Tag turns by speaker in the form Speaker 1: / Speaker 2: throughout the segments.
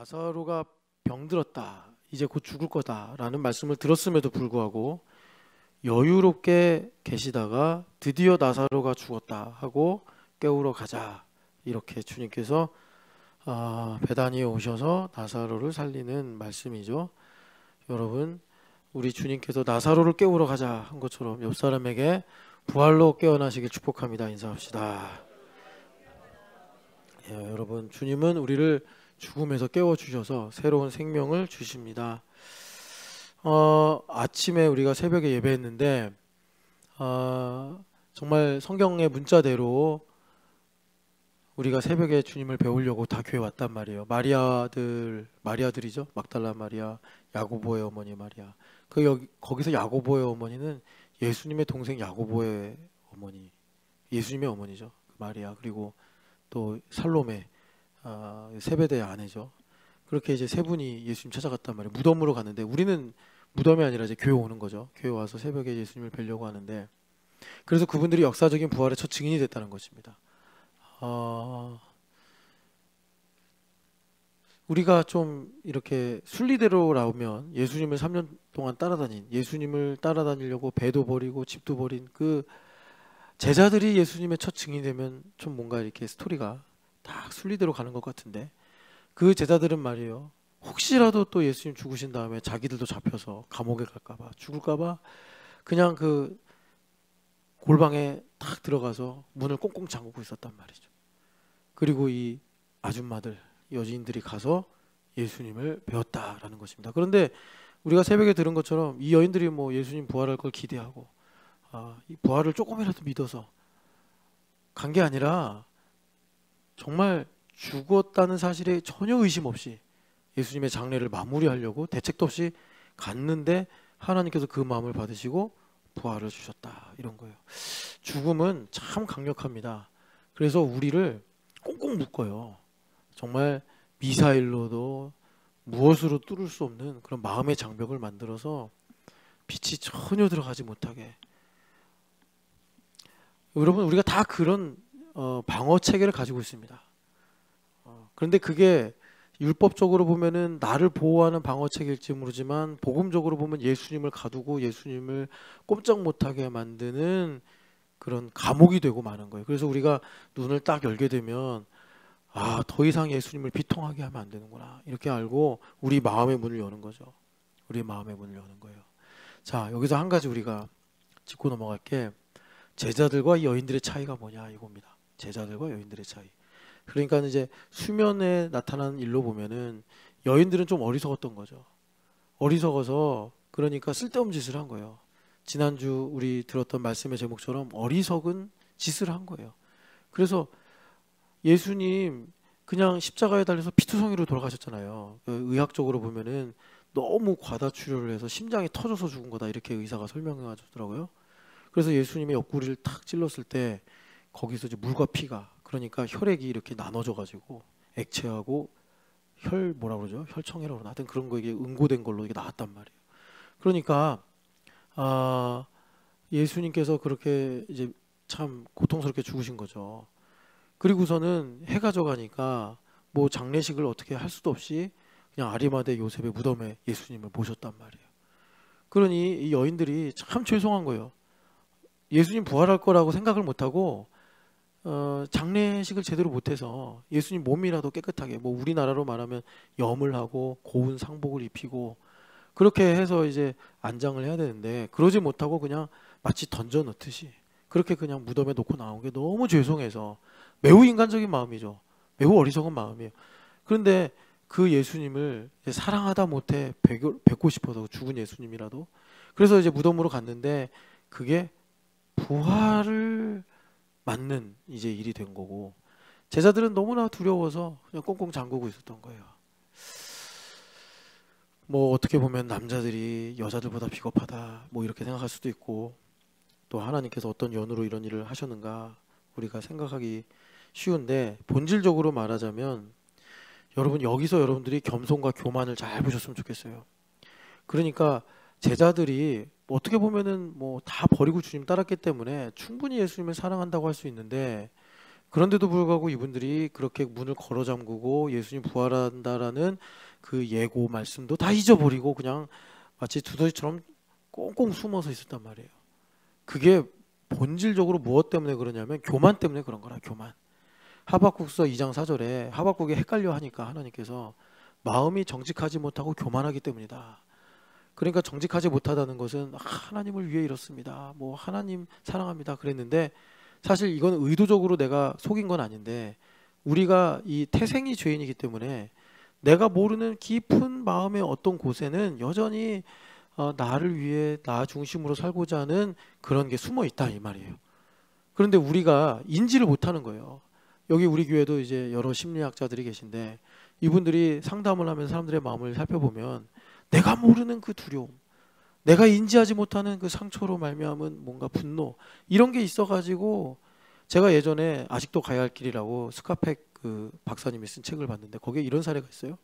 Speaker 1: 나사로가 병들었다, 이제 곧 죽을 거다라는 말씀을 들었음에도 불구하고 여유롭게 계시다가 드디어 나사로가 죽었다 하고 깨우러 가자, 이렇게 주님께서 베다니에 오셔서 나사로를 살리는 말씀이죠. 여러분, 우리 주님께서 나사로를 깨우러 가자 한 것처럼 옆 사람에게 부활로 깨어나시길 축복합니다. 인사합시다. 여러분, 주님은 우리를 죽음에서 깨워주셔서 새로운 생명을 주십니다. 아침에 우리가 새벽에 예배했는데 정말 성경의 문자대로 우리가 새벽에 주님을 배우려고 다 교회 왔단 말이에요. 마리아들이죠. 막달라 마리아, 야고보의 어머니 마리아. 거기서 야고보의 어머니는 예수님의 동생 야고보의 어머니, 예수님의 어머니죠. 마리아. 그리고 또 살로메, 세베대의 아내죠. 그렇게 이제 세 분이 예수님 찾아갔단 말이에요. 무덤으로 갔는데, 우리는 무덤이 아니라 이제 교회 오는 거죠. 교회 와서 새벽에 예수님을 뵈려고 하는데, 그래서 그분들이 역사적인 부활의 첫 증인이 됐다는 것입니다. 우리가 좀 이렇게 순리대로 나오면 예수님을 3년 동안 예수님을 따라다니려고 배도 버리고 집도 버린 그 제자들이 예수님의 첫 증인이 되면 좀 뭔가 이렇게 스토리가 딱 순리대로 가는 것 같은데, 그 제자들은 말이에요, 혹시라도 또 예수님 죽으신 다음에 자기들도 잡혀서 감옥에 갈까봐, 죽을까봐 그냥 그 골방에 딱 들어가서 문을 꽁꽁 잠그고 있었단 말이죠. 그리고 이 아줌마들, 여지인들이 가서 예수님을 배웠다라는 것입니다. 그런데 우리가 새벽에 들은 것처럼 이 여인들이 뭐 예수님 부활할 걸 기대하고 이 부활을 조금이라도 믿어서 간 게 아니라 정말 죽었다는 사실에 전혀 의심 없이 예수님의 장례를 마무리하려고 대책도 없이 갔는데 하나님께서 그 마음을 받으시고 부활을 주셨다, 이런 거예요. 죽음은 참 강력합니다. 그래서 우리를 꽁꽁 묶어요. 정말 미사일로도 무엇으로 뚫을 수 없는 그런 마음의 장벽을 만들어서 빛이 전혀 들어가지 못하게. 여러분, 우리가 다 그런 방어 체계를 가지고 있습니다. 그런데 그게 율법적으로 보면은 나를 보호하는 방어 체계일지 모르지만, 복음적으로 보면 예수님을 가두고 예수님을 꼼짝 못하게 만드는 그런 감옥이 되고 마는 거예요. 그래서 우리가 눈을 딱 열게 되면 더 이상 예수님을 비통하게 하면 안 되는구나, 이렇게 알고 우리 마음의 문을 여는 거죠. 우리 마음의 문을 여는 거예요. 자, 여기서 한 가지 우리가 짚고 넘어갈 게, 제자들과 여인들의 차이가 뭐냐, 이겁니다. 제자들과 여인들의 차이. 그러니까 이제 수면에 나타나는 일로 보면은 여인들은 좀 어리석었던 거죠. 어리석어서 그러니까 쓸데없는 짓을 한 거예요. 지난주 우리 들었던 말씀의 제목처럼 어리석은 짓을 한 거예요. 그래서 예수님 그냥 십자가에 달려서 피투성이로 돌아가셨잖아요. 의학적으로 보면은 너무 과다출혈을 해서 심장이 터져서 죽은 거다, 이렇게 의사가 설명해 주더라고요. 그래서 예수님의 옆구리를 탁 찔렀을 때 거기서 이제 물과 피가, 그러니까 혈액이 이렇게 나눠져 가지고 액체하고 혈청이라고 그러나, 하여튼 그런 거 이게 응고된 걸로 이게 나왔단 말이에요. 그러니까 예수님께서 그렇게 이제 참 고통스럽게 죽으신 거죠. 그리고서는 해가 져가니까 뭐 장례식을 어떻게 할 수도 없이 그냥 아리마대 요셉의 무덤에 예수님을 모셨단 말이에요. 그러니 이 여인들이 참 죄송한 거예요. 예수님 부활할 거라고 생각을 못하고 장례식을 제대로 못해서 예수님 몸이라도 깨끗하게, 뭐 우리나라로 말하면 염을 하고 고운 상복을 입히고 그렇게 해서 이제 안장을 해야 되는데, 그러지 못하고 그냥 마치 던져 넣듯이 그렇게 그냥 무덤에 놓고 나온 게 너무 죄송해서, 매우 인간적인 마음이죠. 매우 어리석은 마음이에요. 그런데 그 예수님을 사랑하다 못해 뵙고 싶어서, 죽은 예수님이라도. 그래서 이제 무덤으로 갔는데 그게 부활을 맞는 이제 일이 된 거고, 제자들은 너무나 두려워서 그냥 꽁꽁 잠그고 있었던 거예요. 뭐 어떻게 보면 남자들이 여자들보다 비겁하다, 뭐 이렇게 생각할 수도 있고, 또 하나님께서 어떤 연으로 이런 일을 하셨는가 우리가 생각하기 쉬운데, 본질적으로 말하자면 여러분, 여기서 여러분들이 겸손과 교만을 잘 보셨으면 좋겠어요. 그러니까 제자들이 어떻게 보면은 뭐 다 버리고 주님 따랐기 때문에 충분히 예수님을 사랑한다고 할 수 있는데, 그런데도 불구하고 이분들이 그렇게 문을 걸어 잠그고 예수님 부활한다라는 그 예고 말씀도 다 잊어버리고 그냥 마치 두더지처럼 꽁꽁 숨어서 있었단 말이에요. 그게 본질적으로 무엇 때문에 그러냐면 교만 때문에 그런 거라. 교만. 하박국서 2장 4절에 하박국이 헷갈려 하니까 하나님께서 마음이 정직하지 못하고 교만하기 때문이다. 그러니까 정직하지 못하다는 것은 하나님을 위해 이렇습니다. 뭐 하나님 사랑합니다. 그랬는데 사실 이건 의도적으로 내가 속인 건 아닌데 우리가 이 태생이 죄인이기 때문에 내가 모르는 깊은 마음의 어떤 곳에는 여전히 나를 위해 나 중심으로 살고자 하는 그런 게 숨어 있다 이 말이에요. 그런데 우리가 인지를 못하는 거예요. 여기 우리 교회도 이제 여러 심리학자들이 계신데 이분들이 상담을 하면서 사람들의 마음을 살펴보면 내가 모르는 그 두려움, 내가 인지하지 못하는 그 상처로 말미암은 뭔가 분노 이런 게 있어가지고 제가 예전에 아직도 가야 할 길이라고 스카펙 그 박사님이 쓴 책을 봤는데 거기에 이런 사례가 있어요.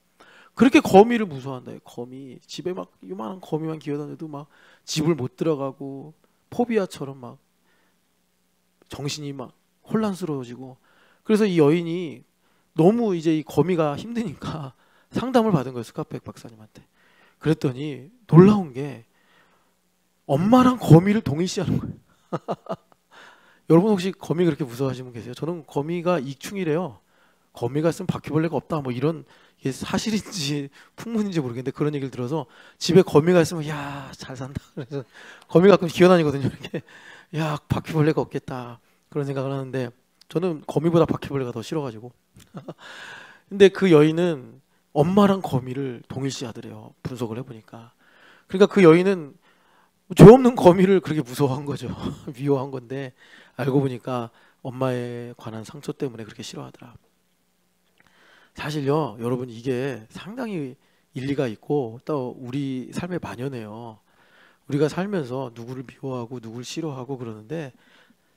Speaker 1: 그렇게 거미를 무서워한다. 거미 집에 막 요만한 거미만 기어다녀도 막 집을 못 들어가고 포비아처럼 막 정신이 막 혼란스러워지고 그래서 이 여인이 너무 이제 이 거미가 힘드니까 상담을 받은 거예요. 스카펙 박사님한테. 그랬더니 놀라운 게 엄마랑 거미를 동일시하는 거예요. 여러분 혹시 거미 그렇게 무서워하시는 분 계세요? 저는 거미가 익충이래요. 거미가 있으면 바퀴벌레가 없다 뭐 이런 이게 사실인지 풍문인지 모르겠는데 그런 얘기를 들어서 집에 거미가 있으면 야 잘 산다. 그래서 거미 가끔 기어다니거든요. 이렇게 야 바퀴벌레가 없겠다 그런 생각을 하는데 저는 거미보다 바퀴벌레가 더 싫어가지고 근데 그 여인은 엄마랑 거미를 동일시하더래요. 분석을 해보니까. 그러니까 그 여인은 죄 없는 거미를 그렇게 무서워한 거죠. 미워한 건데 알고 보니까 엄마에 관한 상처 때문에 그렇게 싫어하더라. 사실요 여러분 이게 상당히 일리가 있고 또 우리 삶의 반영이에요. 우리가 살면서 누구를 미워하고 누구를 싫어하고 그러는데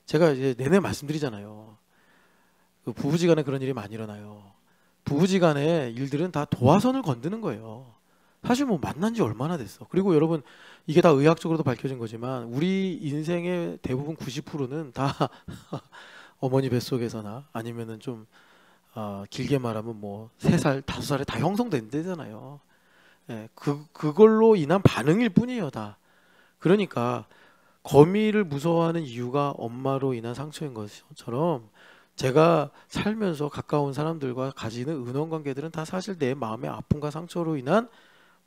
Speaker 1: 제가 이제 내내 말씀드리잖아요. 그 부부지간에 그런 일이 많이 일어나요. 부부지간의 일들은 다 도화선을 건드는 거예요. 사실 뭐 만난 지 얼마나 됐어. 그리고 여러분 이게 다 의학적으로도 밝혀진 거지만 우리 인생의 대부분 90%는 다 어머니 뱃속에서나 아니면은 좀 길게 말하면 뭐 3살, 5살에 다 형성된 데잖아요. 예, 그걸로 인한 반응일 뿐이에요, 다. 그러니까 거미를 무서워하는 이유가 엄마로 인한 상처인 것처럼 제가 살면서 가까운 사람들과 가지는 은원관계들은 다 사실 내 마음의 아픔과 상처로 인한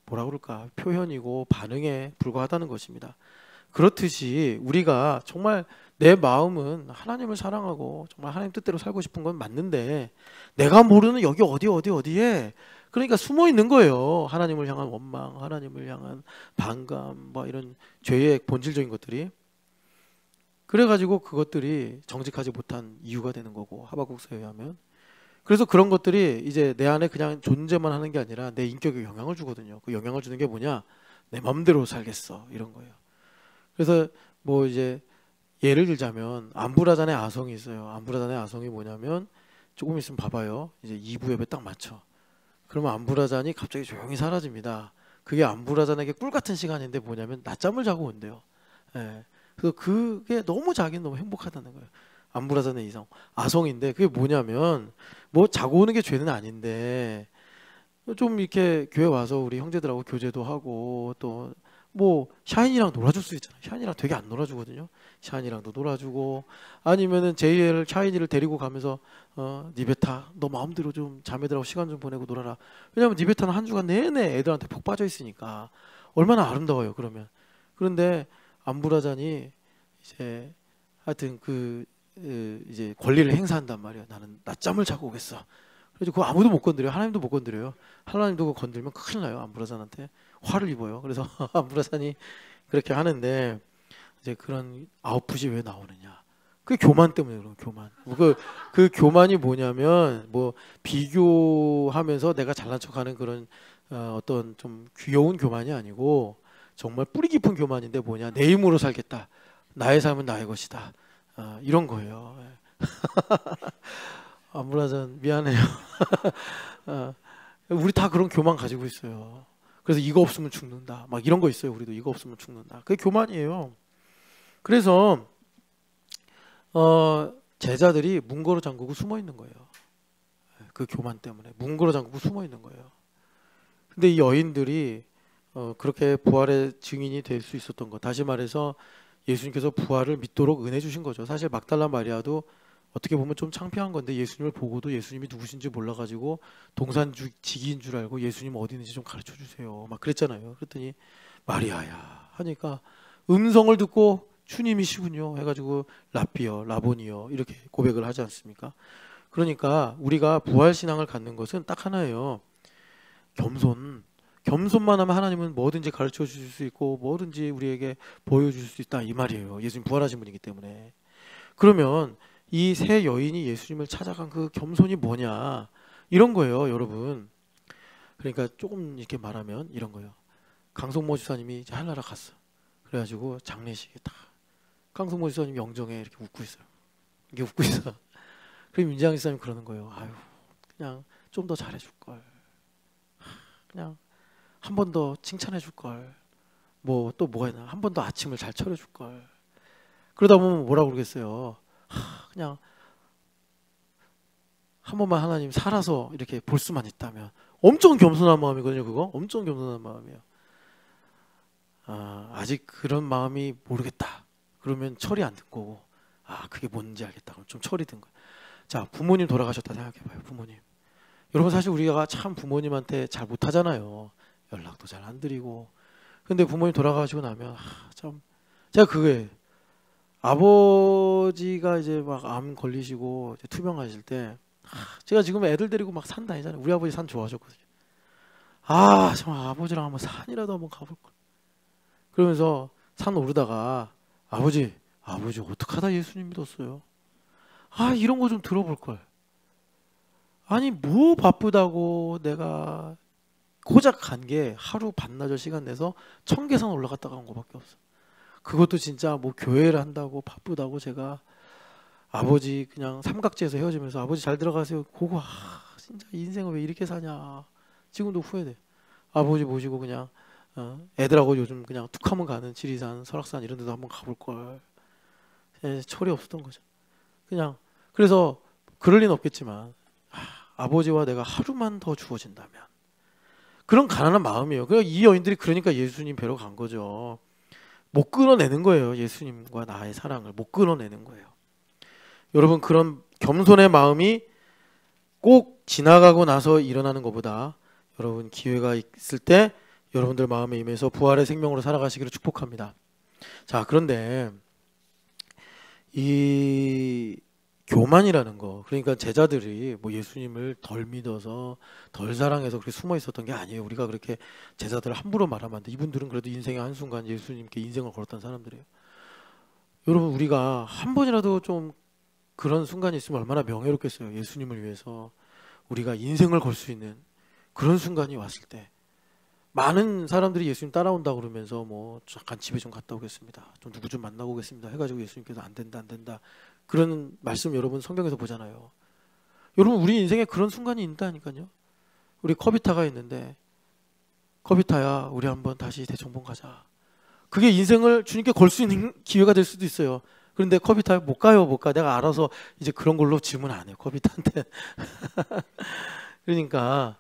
Speaker 1: 뭐라 그럴까 표현이고 반응에 불과하다는 것입니다. 그렇듯이 우리가 정말 내 마음은 하나님을 사랑하고 정말 하나님 뜻대로 살고 싶은 건 맞는데 내가 모르는 여기 어디에 그러니까 숨어 있는 거예요. 하나님을 향한 원망, 하나님을 향한 반감, 뭐 이런 죄의 본질적인 것들이. 그래가지고 그것들이 정직하지 못한 이유가 되는 거고 하박국서에 의하면. 그래서 그런 것들이 이제 내 안에 그냥 존재만 하는 게 아니라 내 인격에 영향을 주거든요. 그 영향을 주는 게 뭐냐? 내 맘대로 살겠어 이런 거예요. 그래서 뭐 이제 예를 들자면 안부라잔의 아성이 있어요. 안부라잔의 아성이 뭐냐면 조금 있으면 봐봐요. 이제 2부 예배 딱 맞춰. 그러면 안부라잔이 갑자기 조용히 사라집니다. 그게 안부라잔에게 꿀 같은 시간인데 뭐냐면 낮잠을 자고 온대요. 예. 그래서 그게 너무 자기는 너무 행복하다는 거예요. 안부라잔의 이성 아성인데 그게 뭐냐면 뭐 자고 오는 게 죄는 아닌데 좀 이렇게 교회 와서 우리 형제들하고 교제도 하고 또 뭐 샤인이랑 놀아줄 수 있잖아요. 샤인이랑 되게 안 놀아주거든요. 샤인이랑도 놀아주고 아니면은 제이엘 샤인이를 데리고 가면서 니베타 너 마음대로 좀 자매들하고 시간 좀 보내고 놀아라. 왜냐면 니베타는 한 주간 내내 애들한테 푹 빠져 있으니까 얼마나 아름다워요. 그러면 그런데 안부라잔이 이제 하여튼 이제 권리를 행사한단 말이야. 나는 낮잠을 자고 오겠어. 그래서 그거 아무도 못 건드려요. 하나님도 못 건드려요. 하나님도 그거 건들면 큰일 나요. 안부라잔한테 화를 입어요. 그래서 안부라잔이 그렇게 하는데 이제 그런 아웃풋이 왜 나오느냐? 그 교만 때문에 그런 교만. 그 교만이 뭐냐면 뭐 비교하면서 내가 잘난 척하는 그런 어떤 좀 귀여운 교만이 아니고 정말 뿌리 깊은 교만인데 뭐냐? 내 힘으로 살겠다. 나의 삶은 나의 것이다. 이런 거예요. 안부라잔 미안해요. 우리 다 그런 교만 가지고 있어요. 그래서 이거 없으면 죽는다. 막 이런 거 있어요. 우리도 이거 없으면 죽는다. 그게 교만이에요. 그래서 제자들이 문고로 잠그고 숨어 있는 거예요. 그 교만 때문에 문고로 잠그고 숨어 있는 거예요. 근데 이 여인들이 그렇게 부활의 증인이 될 수 있었던 것. 다시 말해서 예수님께서 부활을 믿도록 은혜 주신 거죠. 사실 막달라 마리아도 어떻게 보면 좀 창피한 건데 예수님을 보고도 예수님이 누구신지 몰라가지고 동산지기인 줄 알고 예수님 어디 있는지 좀 가르쳐 주세요. 막 그랬잖아요. 그랬더니 마리아야 하니까 음성을 듣고 주님이시군요 해가지고 라비어, 라보니어 이렇게 고백을 하지 않습니까? 그러니까 우리가 부활신앙을 갖는 것은 딱 하나예요. 겸손만 하면 하나님은 뭐든지 가르쳐 주실 수 있고 뭐든지 우리에게 보여줄 수 있다 이 말이에요. 예수님 부활하신 분이기 때문에. 그러면 이 세 여인이 예수님을 찾아간 그 겸손이 뭐냐 이런 거예요, 여러분. 그러니까 조금 이렇게 말하면 이런 거예요. 강성모 지사님이 이제 하늘나라 갔어. 그래가지고 장례식에 딱 강성모 지사님이 영정에 이렇게 웃고 있어요. 이게 웃고 있어. 그럼 윤지향 지사님 그러는 거예요. 아유, 그냥 좀 더 잘해줄 걸. 그냥 한 번 더 칭찬해 줄 걸. 뭐 또 뭐가 있나? 한 번 더 아침을 잘 차려 줄 걸. 그러다 보면 뭐라고 그러겠어요. 그냥 한 번만 하나님 살아서 이렇게 볼 수만 있다면. 엄청 겸손한 마음이거든요. 그거 엄청 겸손한 마음이에요. 아직 그런 마음이 모르겠다. 그러면 철이 안 든 거고, 그게 뭔지 알겠다. 그럼 좀 철이 든 거예요. 자, 부모님 돌아가셨다 생각해봐요. 부모님. 여러분 사실 우리가 참 부모님한테 잘 못하잖아요. 연락도 잘 안 드리고. 근데 부모님 돌아가시고 나면 참 제가 그거예요. 아버지가 이제 막 암 걸리시고 이제 투병하실 때 제가 지금 애들 데리고 막 산 다니잖아요. 우리 아버지 산 좋아하셨거든요. 정말 아버지랑 한번 산이라도 한번 가볼 걸. 그러면서 산 오르다가 아버지 어떡하다 예수님 믿었어요. 이런 거 좀 들어볼 걸. 아니 뭐 바쁘다고 내가 고작 간 게 하루 반나절 시간 내서 청계산 올라갔다가 온 거밖에 없어. 그것도 진짜 뭐 교회를 한다고 바쁘다고 제가 아버지 그냥 삼각지에서 헤어지면서 아버지 잘 들어가세요. 그거 진짜 인생을 왜 이렇게 사냐. 지금도 후회돼. 아버지 모시고 그냥 애들하고 요즘 그냥 툭하면 가는 지리산, 설악산 이런 데도 한번 가볼 걸. 철이 없었던 거죠. 그냥 그래서 그럴 리는 없겠지만 아버지와 내가 하루만 더 주어진다면 그런 가난한 마음이에요. 이 여인들이 그러니까 예수님 뵈러 간 거죠. 못 끊어내는 거예요. 예수님과 나의 사랑을 못 끊어내는 거예요. 여러분 그런 겸손의 마음이 꼭 지나가고 나서 일어나는 것보다 여러분 기회가 있을 때 여러분들 마음에 임해서 부활의 생명으로 살아가시기를 축복합니다. 자, 그런데 이 교만이라는 거, 그러니까 제자들이 뭐 예수님을 덜 믿어서 덜 사랑해서 그렇게 숨어 있었던 게 아니에요. 우리가 그렇게 제자들을 함부로 말하면 안 돼. 이분들은 그래도 인생의 한순간 예수님께 인생을 걸었던 사람들이에요. 여러분 우리가 한 번이라도 좀 그런 순간이 있으면 얼마나 명예롭겠어요. 예수님을 위해서 우리가 인생을 걸 수 있는 그런 순간이 왔을 때 많은 사람들이 예수님 따라온다고 그러면서 뭐 잠깐 집에 좀 갔다 오겠습니다. 좀 누구 좀 만나고 오겠습니다. 해가지고 예수님께서 안 된다. 그런 말씀 여러분 성경에서 보잖아요. 여러분 우리 인생에 그런 순간이 있다니까요. 우리 커비타가 있는데 커비타야 우리 한번 다시 대청봉 가자. 그게 인생을 주님께 걸 수 있는 기회가 될 수도 있어요. 그런데 커비타 못 가요. 내가 알아서 이제 그런 걸로 질문 안 해요. 커비타한테. 그러니까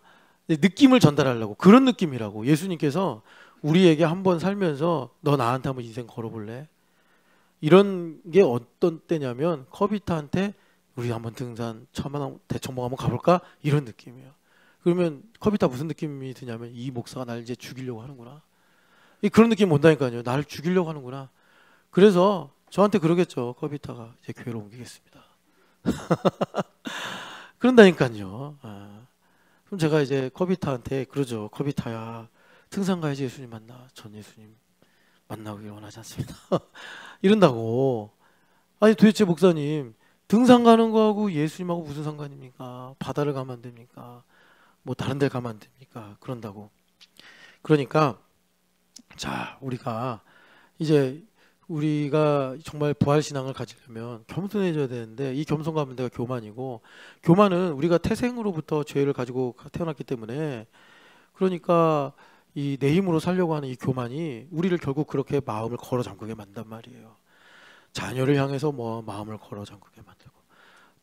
Speaker 1: 느낌을 전달하려고 그런 느낌이라고 예수님께서 우리에게 한번 살면서 너 나한테 한번 인생 걸어볼래? 이런 게 어떤 때냐면 커비타한테 우리 한번 등산 대청봉 한번 가볼까? 이런 느낌이에요. 그러면 커비타 무슨 느낌이 드냐면 이 목사가 날 이제 죽이려고 하는구나. 그런 느낌이 온다니까요. 나를 죽이려고 하는구나. 그래서 저한테 그러겠죠. 커비타가 이제 교회로 옮기겠습니다. 그런다니까요. 그럼 제가 이제 커비타한테 그러죠. 커비타야 등산 가야지 예수님 만나. 전 예수님 만나기를 원하지 않습니다. 이런다고. 아니 도대체 목사님 등산 가는 거하고 예수님하고 무슨 상관입니까? 바다를 가면 안 됩니까? 뭐 다른 데 가면 안 됩니까? 그런다고. 그러니까 자 우리가 정말 부활신앙을 가지려면 겸손해져야 되는데 이 겸손감은 내가 교만이고 교만은 우리가 태생으로부터 죄를 가지고 태어났기 때문에 그러니까 이 내 힘으로 살려고 하는 이 교만이 우리를 결국 그렇게 마음을 걸어 잠그게 만든단 말이에요. 자녀를 향해서 뭐 마음을 걸어 잠그게 만들고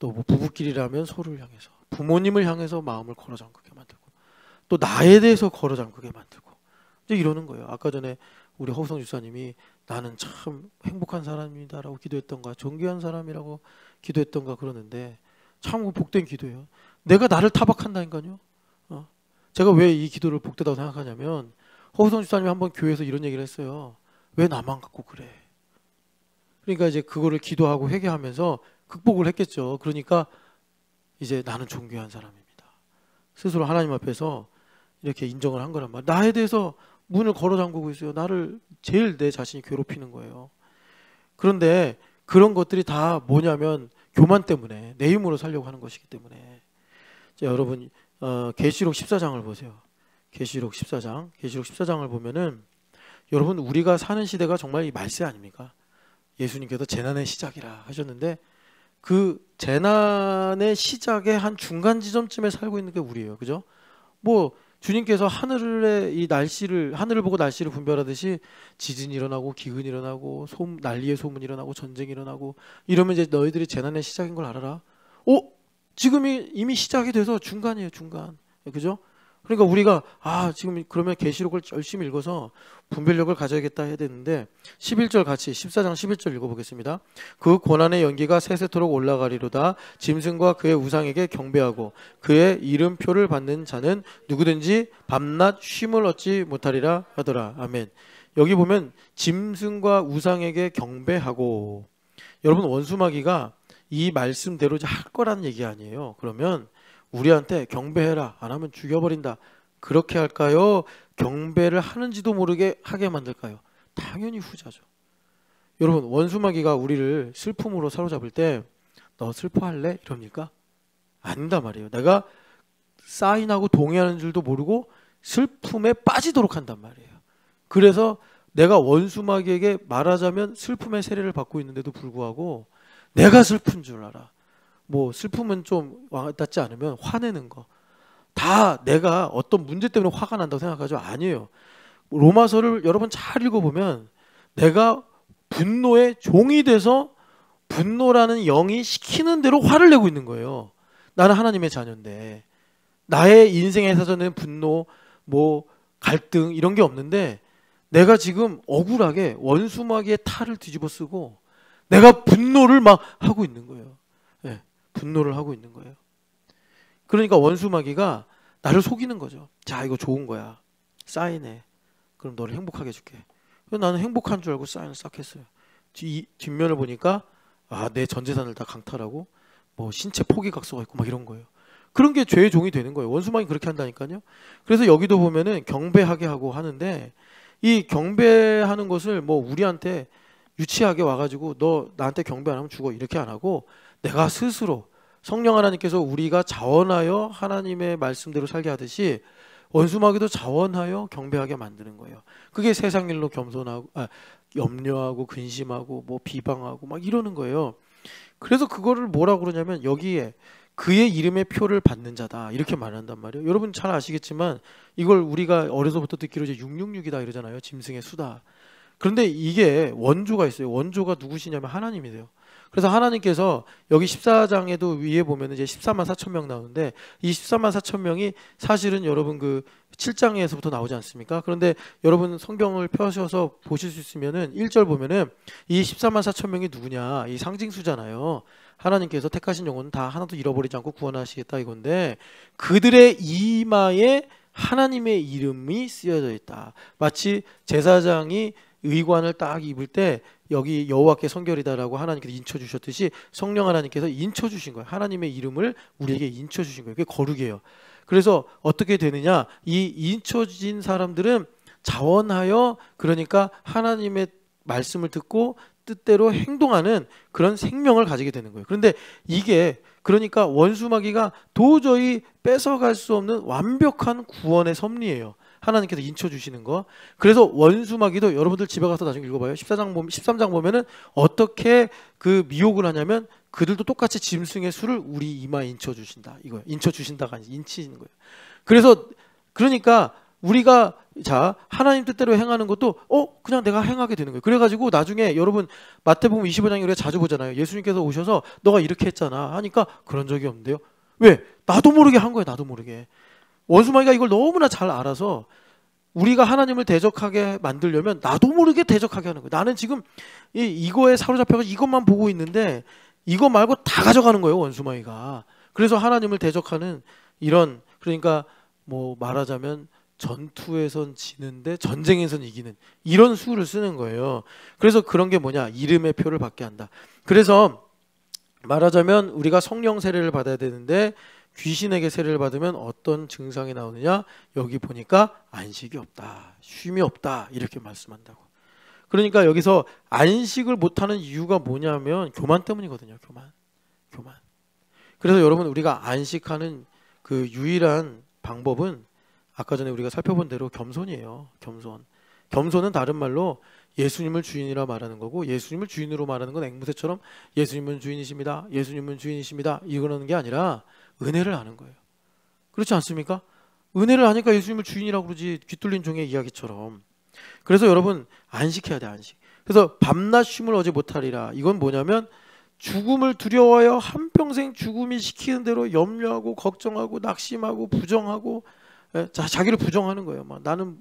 Speaker 1: 또 뭐 부부끼리라면 서로를 향해서, 부모님을 향해서 마음을 걸어 잠그게 만들고, 또 나에 대해서 걸어 잠그게 만들고, 이제 이러는 거예요. 아까 전에 우리 허우성 집사님이 나는 참 행복한 사람이다라고 기도했던가, 존귀한 사람이라고 기도했던가 그러는데 참 복된 기도예요. 내가 나를 타박한다니까요. 제가 왜 이 기도를 복되다고 생각하냐면, 허우성 집사님이 한번 교회에서 이런 얘기를 했어요. 왜 나만 갖고 그래? 그러니까 이제 그거를 기도하고 회개하면서 극복을 했겠죠. 그러니까 이제 나는 존귀한 사람입니다. 스스로 하나님 앞에서 이렇게 인정을 한 거란 말이에요. 나에 대해서 문을 걸어 잠그고 있어요. 나를 제일 내 자신이 괴롭히는 거예요. 그런데 그런 것들이 다 뭐냐면 교만 때문에, 내 힘으로 살려고 하는 것이기 때문에. 자, 여러분 계시록 14장을 보세요. 계시록 14장을 보면은 여러분, 우리가 사는 시대가 정말 이 말세 아닙니까? 예수님께서 재난의 시작이라 하셨는데 그 재난의 시작의 한 중간 지점쯤에 살고 있는 게 우리예요. 그죠? 뭐 주님께서 하늘을 보고 날씨를 분별하듯이 지진이 일어나고 기근이 일어나고 난리의 소문이 일어나고 전쟁이 일어나고 이러면 이제 너희들이 재난의 시작인 걸 알아라. 지금이 이미 시작이 돼서 중간이에요. 중간. 그죠? 그러니까 우리가 지금 그러면 계시록을 열심히 읽어서 분별력을 가져야겠다 해야 되는데 11절 같이 14장 11절 읽어보겠습니다. 그 고난의 연기가 세세토록 올라가리로다. 짐승과 그의 우상에게 경배하고 그의 이름표를 받는 자는 누구든지 밤낮 쉼을 얻지 못하리라 하더라. 아멘. 여기 보면 짐승과 우상에게 경배하고, 여러분 원수마귀가 이 말씀대로 할 거라는 얘기 아니에요. 그러면 우리한테 경배해라, 안 하면 죽여버린다, 그렇게 할까요? 경배를 하는지도 모르게 하게 만들까요? 당연히 후자죠. 여러분 원수마귀가 우리를 슬픔으로 사로잡을 때 너 슬퍼할래? 이럽니까? 아니다 말이에요. 내가 사인하고 동의하는 줄도 모르고 슬픔에 빠지도록 한단 말이에요. 그래서 내가 원수마귀에게 말하자면 슬픔의 세례를 받고 있는데도 불구하고 내가 슬픈 줄 알아. 뭐 슬픔은 좀 와닿지 않으면 화내는 거, 다 내가 어떤 문제 때문에 화가 난다고 생각하죠? 아니에요. 로마서를 여러분 잘 읽어보면 내가 분노의 종이 돼서 분노라는 영이 시키는 대로 화를 내고 있는 거예요. 나는 하나님의 자녀인데 나의 인생에서는 분노, 뭐 갈등 이런 게 없는데 내가 지금 억울하게 원수마귀의 탈을 뒤집어 쓰고 내가 분노를 막 하고 있는 거예요. 분노를 하고 있는 거예요. 그러니까 원수마귀가 나를 속이는 거죠. 자, 이거 좋은 거야, 사인해. 그럼 너를 행복하게 해줄게. 나는 행복한 줄 알고 사인을 싹 했어요. 뒷면을 보니까 내 전 재산을 다 강탈하고 뭐 신체 포기각서가 있고 막 이런 거예요. 그런 게 죄의 종이 되는 거예요. 원수마귀 그렇게 한다니까요. 그래서 여기도 보면은 경배하게 하고 하는데, 이 경배하는 것을 뭐 우리한테 유치하게 와가지고 너 나한테 경배 안 하면 죽어 이렇게 안 하고, 내가 스스로 성령 하나님께서 우리가 자원하여 하나님의 말씀대로 살게 하듯이 원수마귀도 자원하여 경배하게 만드는 거예요. 그게 세상 일로 염려하고 근심하고 뭐 비방하고 막 이러는 거예요. 그래서 그거를 뭐라고 그러냐면 여기에 그의 이름의 표를 받는 자다 이렇게 말한단 말이에요. 여러분 잘 아시겠지만 이걸 우리가 어려서부터 듣기로 이제 666이다 이러잖아요. 짐승의 수다. 그런데 이게 원조가 있어요. 원조가 누구시냐면 하나님이세요. 그래서 하나님께서 여기 14장에도 위에 보면 이제 14만 4천 명 나오는데, 이 14만 4천 명이 사실은 여러분 그 7장에서부터 나오지 않습니까? 그런데 여러분 성경을 펴셔서 보실 수 있으면은 1절 보면은 이 14만 4천 명이 누구냐? 이 상징수잖아요. 하나님께서 택하신 영혼은 다 하나도 잃어버리지 않고 구원하시겠다 이건데, 그들의 이마에 하나님의 이름이 쓰여져 있다. 마치 제사장이 의관을 딱 입을 때 여기 여호와께 성결이다라고 하나님께서 인쳐주셨듯이 성령 하나님께서 인쳐주신 거예요. 하나님의 이름을 우리에게 인쳐주신 거예요. 그게 거룩이에요. 그래서 어떻게 되느냐, 이 인쳐진 사람들은 자원하여, 그러니까 하나님의 말씀을 듣고 뜻대로 행동하는 그런 생명을 가지게 되는 거예요. 그런데 이게 그러니까 원수마귀가 도저히 뺏어갈 수 없는 완벽한 구원의 섭리예요. 하나님께서 인쳐주시는 거. 그래서 원수마귀도 여러분들 집에 가서 나중에 읽어봐요. 13장 보면은 어떻게 그 미혹을 하냐면 그들도 똑같이 짐승의 수를 우리 이마에 인쳐주신다 이거예요. 인쳐주신다가 아니지 인치는 거예요. 그래서 그러니까 우리가 자 하나님 뜻대로 행하는 것도 그냥 내가 행하게 되는 거예요. 그래가지고 나중에 여러분 마태복음 25장에 우리가 자주 보잖아요. 예수님께서 오셔서 너가 이렇게 했잖아 하니까 그런 적이 없는데요. 왜? 나도 모르게 한 거예요. 나도 모르게. 원수마귀가 이걸 너무나 잘 알아서 우리가 하나님을 대적하게 만들려면 나도 모르게 대적하게 하는 거예요. 나는 지금 이거에 사로잡혀서 이것만 보고 있는데 이거 말고 다 가져가는 거예요. 원수마귀가. 그래서 하나님을 대적하는 이런, 그러니까 뭐 말하자면 전투에선 지는데 전쟁에선 이기는 이런 수를 쓰는 거예요. 그래서 그런 게 뭐냐? 이름의 표를 받게 한다. 그래서 말하자면 우리가 성령 세례를 받아야 되는데 귀신에게 세례를 받으면 어떤 증상이 나오느냐? 여기 보니까 안식이 없다, 쉼이 없다 이렇게 말씀한다고. 그러니까 여기서 안식을 못하는 이유가 뭐냐면 교만 때문이거든요. 교만. 그래서 여러분 우리가 안식하는 그 유일한 방법은 아까 전에 우리가 살펴본 대로 겸손이에요. 겸손은 다른 말로 예수님을 주인이라 말하는 거고, 예수님을 주인으로 말하는 건 앵무새처럼 예수님은 주인이십니다, 예수님은 주인이십니다 이거는 게 아니라 은혜를 아는 거예요. 그렇지 않습니까? 은혜를 아니까 예수님을 주인이라고 그러지, 귀뚫린 종의 이야기처럼. 그래서 여러분 안식해야 돼, 안식. 그래서 밤낮 쉼을 얻지 못하리라. 이건 뭐냐면 죽음을 두려워하여 한평생 죽음이 시키는 대로 염려하고 걱정하고 낙심하고 부정하고, 자기를 부정하는 거예요. 막 나는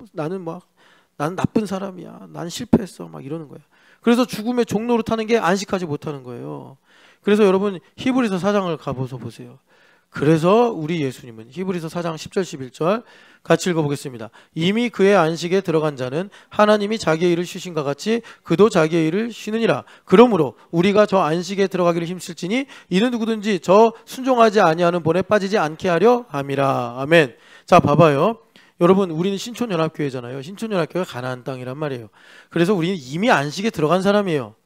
Speaker 1: 나쁜 사람이야, 난 실패했어 막 이러는 거예요. 그래서 죽음의 종로로 타는 게 안식하지 못하는 거예요. 그래서 여러분 히브리서 4장을 가보서 보세요. 그래서 우리 예수님은 히브리서 4장 10절 11절 같이 읽어보겠습니다. 이미 그의 안식에 들어간 자는 하나님이 자기의 일을 쉬신과 같이 그도 자기의 일을 쉬느니라. 그러므로 우리가 저 안식에 들어가기를 힘쓸지니 이는 누구든지 저 순종하지 아니하는 본에 빠지지 않게 하려 함이라. 아멘. 자, 봐봐요. 여러분 우리는 신촌연합교회잖아요. 신촌연합교회가 가나안 땅이란 말이에요. 그래서 우리는 이미 안식에 들어간 사람이에요.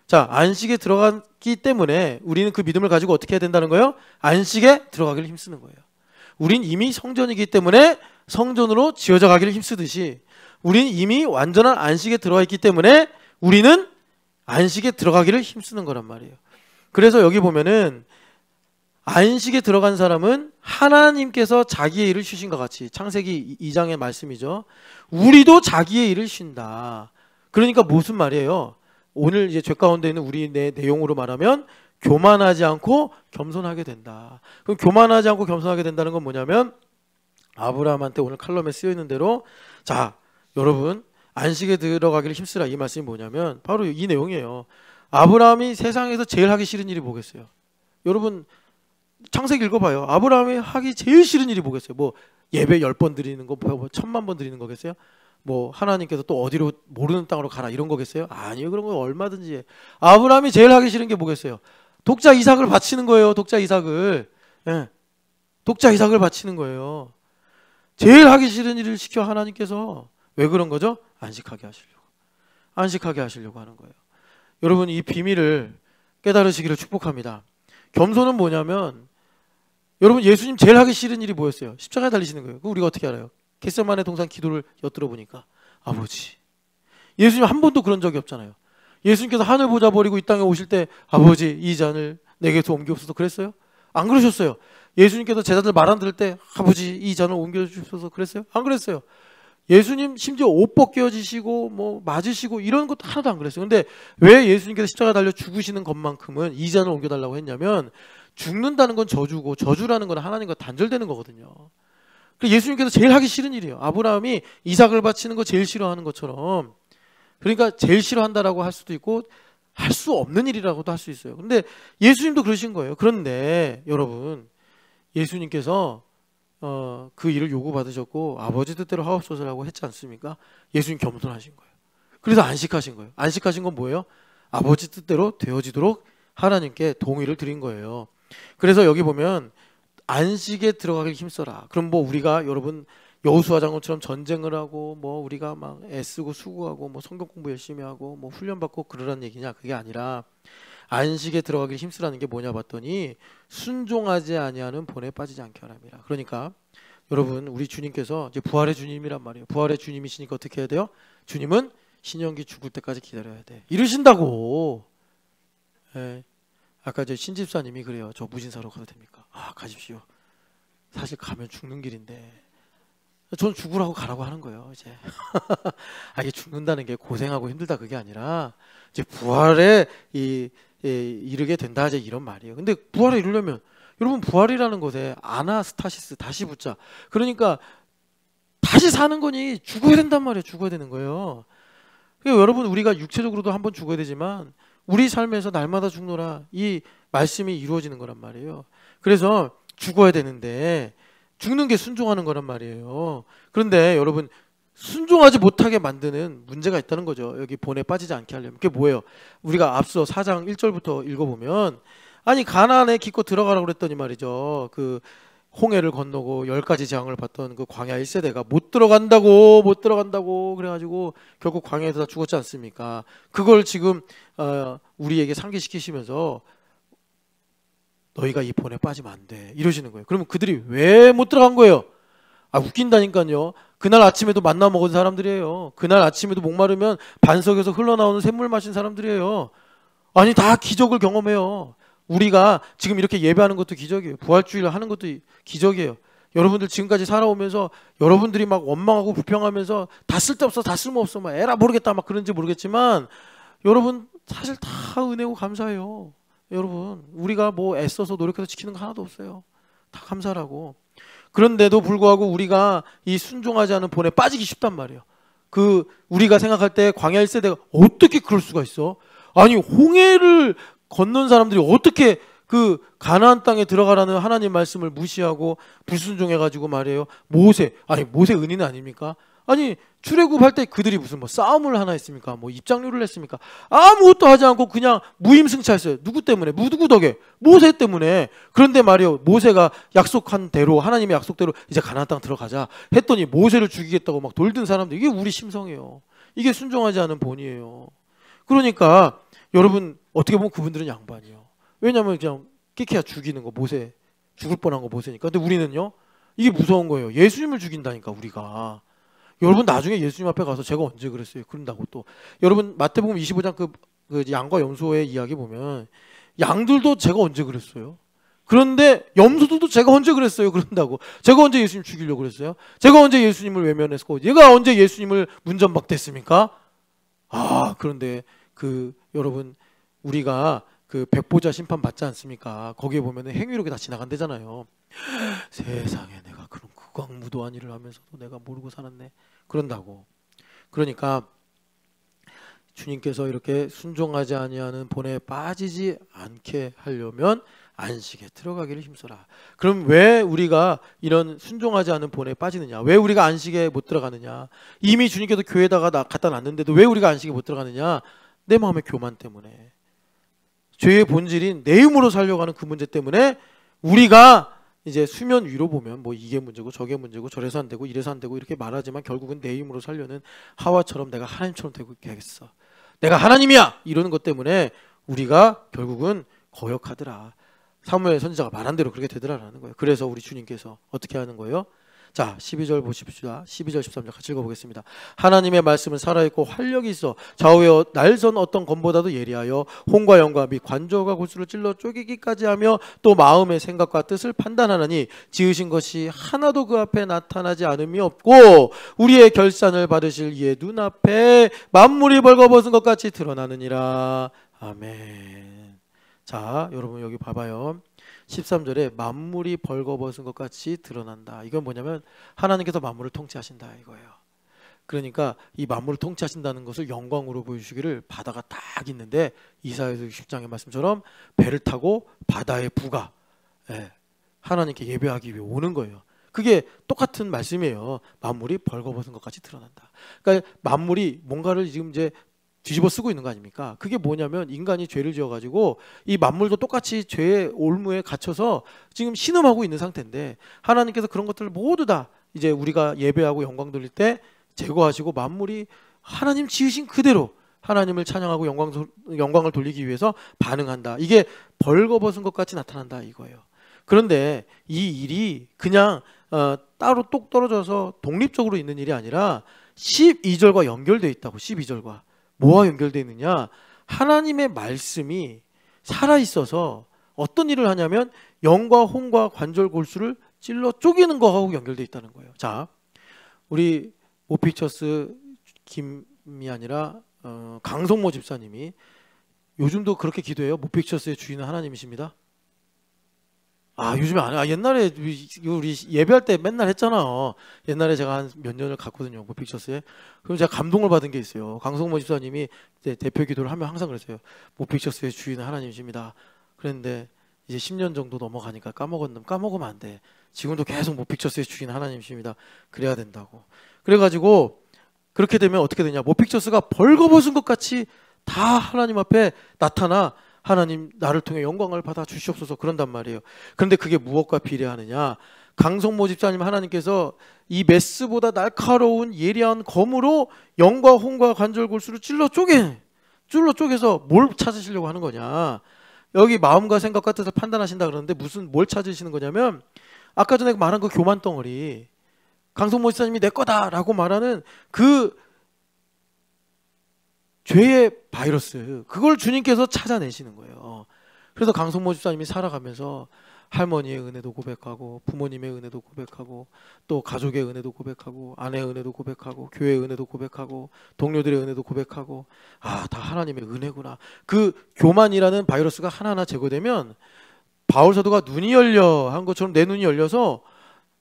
Speaker 1: 자, 안식에 들어갔기 때문에 우리는 그 믿음을 가지고 어떻게 해야 된다는 거예요? 안식에 들어가기를 힘쓰는 거예요. 우린 이미 성전이기 때문에 성전으로 지어져 가기를 힘쓰듯이 우린 이미 완전한 안식에 들어와 있기 때문에 우리는 안식에 들어가기를 힘쓰는 거란 말이에요. 그래서 여기 보면은 안식에 들어간 사람은 하나님께서 자기의 일을 쉬신 것 같이, 창세기 2장의 말씀이죠. 우리도 자기의 일을 쉰다. 그러니까 무슨 말이에요? 오늘 이제 죄 가운데 있는 우리 내용으로 말하면 교만하지 않고 겸손하게 된다. 그럼 교만하지 않고 겸손하게 된다는 건 뭐냐면 아브라함한테 오늘 칼럼에 쓰여 있는 대로, 자, 여러분 안식에 들어가기를 힘쓰라 이 말씀이 뭐냐면 바로 이 내용이에요. 아브라함이 세상에서 제일 하기 싫은 일이 뭐겠어요? 여러분 창세기 읽어봐요. 아브라함이 하기 제일 싫은 일이 뭐겠어요? 뭐 예배 10번 드리는 거, 뭐 1000만 번 드리는 거겠어요? 뭐 하나님께서 또 어디로 모르는 땅으로 가라 이런 거겠어요? 아니요, 그런 거 얼마든지 해. 아브라함이 제일 하기 싫은 게 뭐겠어요? 독자 이삭을 바치는 거예요. 독자 이삭을. 예. 독자 이삭을 바치는 거예요. 제일 하기 싫은 일을 시켜 하나님께서. 왜 그런 거죠? 안식하게 하시려고 하는 거예요. 여러분 이 비밀을 깨달으시기를 축복합니다. 겸손은 뭐냐면 여러분 예수님 제일 하기 싫은 일이 뭐였어요? 십자가에 달리시는 거예요. 그거 우리가 어떻게 알아요? 겟세마네 동산 기도를 엿들어 보니까 아버지, 예수님 한 번도 그런 적이 없잖아요. 예수님께서 하늘 보좌 버리고 이 땅에 오실 때 아버지 이 잔을 내게서 옮겨주소서 그랬어요? 안 그러셨어요. 예수님께서 제자들 말 안 들을 때 아버지 이 잔을 옮겨주소서 그랬어요? 안 그랬어요. 예수님 심지어 옷 벗겨지시고 뭐 맞으시고 이런 것도 하나도 안 그랬어요. 근데 왜 예수님께서 십자가 달려 죽으시는 것만큼은 이 잔을 옮겨달라고 했냐면 죽는다는 건 저주고 저주라는 건 하나님과 단절되는 거거든요. 예수님께서 제일 하기 싫은 일이에요. 아브라함이 이삭을 바치는 거 제일 싫어하는 것처럼, 그러니까 제일 싫어한다라고 할 수도 있고 할 수 없는 일이라고도 할 수 있어요. 근데 예수님도 그러신 거예요. 그런데 여러분 예수님께서 그 일을 요구받으셨고 아버지 뜻대로 하옵소서라고 했지 않습니까? 예수님 겸손하신 거예요. 그래서 안식하신 거예요. 안식하신 건 뭐예요? 아버지 뜻대로 되어지도록 하나님께 동의를 드린 거예요. 그래서 여기 보면 안식에 들어가길 힘써라. 그럼 뭐 우리가 여러분 여호수아 장군처럼 전쟁을 하고 뭐 우리가 막 애쓰고 수고하고 뭐 성경 공부 열심히 하고 뭐 훈련 받고 그러라는 얘기냐? 그게 아니라 안식에 들어가길 힘쓰라는 게 뭐냐 봤더니 순종하지 아니하는 본에 빠지지 않게 하랍니다. 그러니까 여러분 우리 주님께서 이제 부활의 주님이란 말이에요. 부활의 주님이시니까 어떻게 해야 돼요? 주님은 신령기 죽을 때까지 기다려야 돼. 이러신다고. 예. 아까 저 신집사님이 그래요. 저 무진사로 가도 됩니까? 아, 가십시오. 사실 가면 죽는 길인데 전 죽으라고 가라고 하는 거예요. 이제 이게 죽는다는 게 고생하고 힘들다 그게 아니라 이제 부활에 이르게 된다 이제 이런 말이에요. 근데 부활에 이르려면 여러분 부활이라는 것에 아나스타시스 다시 붙자. 그러니까 다시 사는 거니 죽어야 된단 말이에요. 죽어야 되는 거예요. 그러니까 여러분 우리가 육체적으로도 한번 죽어야 되지만 우리 삶에서 날마다 죽노라 이 말씀이 이루어지는 거란 말이에요. 그래서 죽어야 되는데 죽는 게 순종하는 거란 말이에요. 그런데 여러분 순종하지 못하게 만드는 문제가 있다는 거죠. 여기 본에 빠지지 않게 하려면. 그게 뭐예요? 우리가 앞서 4장 1절부터 읽어보면 아니 가나안에 기껏 들어가라고 그랬더니 말이죠. 그 홍해를 건너고 10가지 재앙을 받던 그 광야 1세대가 못 들어간다고 그래가지고 결국 광야에서 다 죽었지 않습니까? 그걸 지금 우리에게 상기시키시면서 너희가 이 본에 빠지면 안 돼 이러시는 거예요. 그러면 그들이 왜 못 들어간 거예요? 웃긴다니까요. 그날 아침에도 만나 먹은 사람들이에요. 그날 아침에도 목마르면 반석에서 흘러나오는 샘물 마신 사람들이에요. 아니 다 기적을 경험해요. 우리가 지금 이렇게 예배하는 것도 기적이에요. 부활주의를 하는 것도 기적이에요. 여러분들 지금까지 살아오면서 여러분들이 막 원망하고 불평하면서 다 쓸데없어 다 쓸모없어 막 에라 모르겠다 막 그런지 모르겠지만 여러분 사실 다 은혜고 감사해요. 여러분 우리가 뭐 애써서 노력해서 지키는 거 하나도 없어요. 다 감사라고. 그런데도 불구하고 우리가 이 순종하지 않은 본에 빠지기 쉽단 말이에요. 우리가 생각할 때 광야 1세대가 어떻게 그럴 수가 있어? 아니 홍해를 건넌 사람들이 어떻게 그 가나안 땅에 들어가라는 하나님 말씀을 무시하고 불순종해가지고 말이에요. 모세 은인 아닙니까? 아니 출애굽할 때 그들이 무슨 뭐 싸움을 하나 했습니까? 뭐 입장료를 했습니까? 아무것도 하지 않고 그냥 무임승차했어요. 누구 때문에? 누구 덕에? 모세 때문에. 그런데 말이에요. 모세가 약속한 대로 하나님의 약속대로 이제 가나안 땅 들어가자 했더니 모세를 죽이겠다고 막 돌든 사람들 이게 우리 심성이에요. 이게 순종하지 않은 본이에요. 그러니까 여러분 어떻게 보면 그분들은 양반이에요. 왜냐하면 그냥 끼케야 죽이는 거 모세 죽을 뻔한 거 모세니까. 근데 우리는요 이게 무서운 거예요. 예수님을 죽인다니까 우리가. 여러분 나중에 예수님 앞에 가서 제가 언제 그랬어요? 그런다고 또 여러분 마태복음 25장 그 양과 염소의 이야기 보면 양들도 제가 언제 그랬어요? 그런데 염소들도 제가 언제 그랬어요? 그런다고. 제가 언제 예수님 죽이려고 그랬어요? 제가 언제 예수님을 외면했고 제가 언제 예수님을 문전박대했습니까? 그런데 여러분 우리가 그 백보자 심판 받지 않습니까? 거기에 보면 행위록이 다 지나간대잖아요. 세상에 내가 그런 극악무도한 일을 하면서도 내가 모르고 살았네. 그런다고. 그러니까 주님께서 이렇게 순종하지 아니하는 본에 빠지지 않게 하려면 안식에 들어가기를 힘써라. 그럼 왜 우리가 이런 순종하지 않은 본에 빠지느냐? 왜 우리가 안식에 못 들어가느냐? 이미 주님께서 교회에다가 갖다 놨는데도 왜 우리가 안식에 못 들어가느냐? 내 마음의 교만 때문에. 죄의 본질인 내 힘으로 살려고 하는 그 문제 때문에 우리가 이제 수면 위로 보면 뭐 이게 문제고 저게 문제고 저래서 안 되고 이래서 안 되고 이렇게 말하지만 결국은 내 힘으로 살려는 하와처럼 내가 하나님처럼 되고 있겠어. 내가 하나님이야! 이러는 것 때문에 우리가 결국은 거역하더라. 사무엘 선지자가 말한 대로 그렇게 되더라라는 거예요. 그래서 우리 주님께서 어떻게 하는 거예요? 자 12절 보십시다. 12절 13절 같이 읽어보겠습니다. 하나님의 말씀은 살아있고 활력이 있어 좌우에 날선 어떤 검보다도 예리하여 혼과 영과 및 관절과 골수를 찔러 쪼개기까지 하며 또 마음의 생각과 뜻을 판단하나니 지으신 것이 하나도 그 앞에 나타나지 않음이 없고 우리의 결산을 받으실 이의 눈앞에 만물이 벌거벗은 것 같이 드러나느니라. 아멘. 자 여러분 여기 봐봐요. 13절에 만물이 벌거벗은 것 같이 드러난다. 이건 뭐냐면 하나님께서 만물을 통치하신다 이거예요. 그러니까 이 만물을 통치하신다는 것을 영광으로 보여주시기를 바다가 딱 있는데 이사야서 10장의 말씀처럼 배를 타고 바다의 부가 하나님께 예배하기 위해 오는 거예요. 그게 똑같은 말씀이에요. 만물이 벌거벗은 것 같이 드러난다. 그러니까 만물이 뭔가를 지금 이제 뒤집어 쓰고 있는 거 아닙니까? 그게 뭐냐면 인간이 죄를 지어가지고 이 만물도 똑같이 죄의 올무에 갇혀서 지금 신음하고 있는 상태인데 하나님께서 그런 것들을 모두 다 이제 우리가 예배하고 영광 돌릴 때 제거하시고 만물이 하나님 지으신 그대로 하나님을 찬양하고 영광을 돌리기 위해서 반응한다. 이게 벌거벗은 것 같이 나타난다 이거예요. 그런데 이 일이 그냥 따로 똑 떨어져서 독립적으로 있는 일이 아니라 12절과 연결되어 있다고. 12절과 뭐와 연결되어 있느냐? 하나님의 말씀이 살아있어서 어떤 일을 하냐면 영과 혼과 관절 골수를 찔러 쪼개는 거하고 연결되어 있다는 거예요. 자, 우리 모픽처스 김이 아니라 강성모 집사님이 요즘도 그렇게 기도해요. 모픽처스의 주인은 하나님이십니다. 요즘에 안 해. 옛날에 우리 예배할 때 맨날 했잖아. 옛날에 제가 한 몇 년을 갔거든요. 모픽처스에. 그럼 제가 감동을 받은 게 있어요. 강성모 집사님이 이제 대표 기도를 하면 항상 그랬어요. 모픽처스의 주인은 하나님이십니다. 그랬는데 이제 10년 정도 넘어가니까 까먹으면 안 돼. 지금도 계속 모픽처스의 주인은 하나님이십니다. 그래야 된다고. 그래가지고 그렇게 되면 어떻게 되냐. 모픽처스가 벌거벗은 것 같이 다 하나님 앞에 나타나 하나님 나를 통해 영광을 받아 주시옵소서 그런단 말이에요. 그런데 그게 무엇과 비례하느냐. 강성모 집사님 하나님께서 이 메스보다 날카로운 예리한 검으로 영과 혼과 관절 골수를 찔러 쪼개서 뭘 찾으시려고 하는 거냐. 여기 마음과 생각과 뜻을 판단하신다 그러는데 뭘 찾으시는 거냐면 아까 전에 말한 그 교만 덩어리 강성모 집사님이 내 거다라고 말하는 그 죄의 바이러스 그걸 주님께서 찾아내시는 거예요. 그래서 강성모 집사님이 살아가면서 할머니의 은혜도 고백하고 부모님의 은혜도 고백하고 또 가족의 은혜도 고백하고 아내의 은혜도 고백하고 교회의 은혜도 고백하고 동료들의 은혜도 고백하고 다 하나님의 은혜구나. 그 교만이라는 바이러스가 하나하나 제거되면 바울 사도가 눈이 열려 한 것처럼 내 눈이 열려서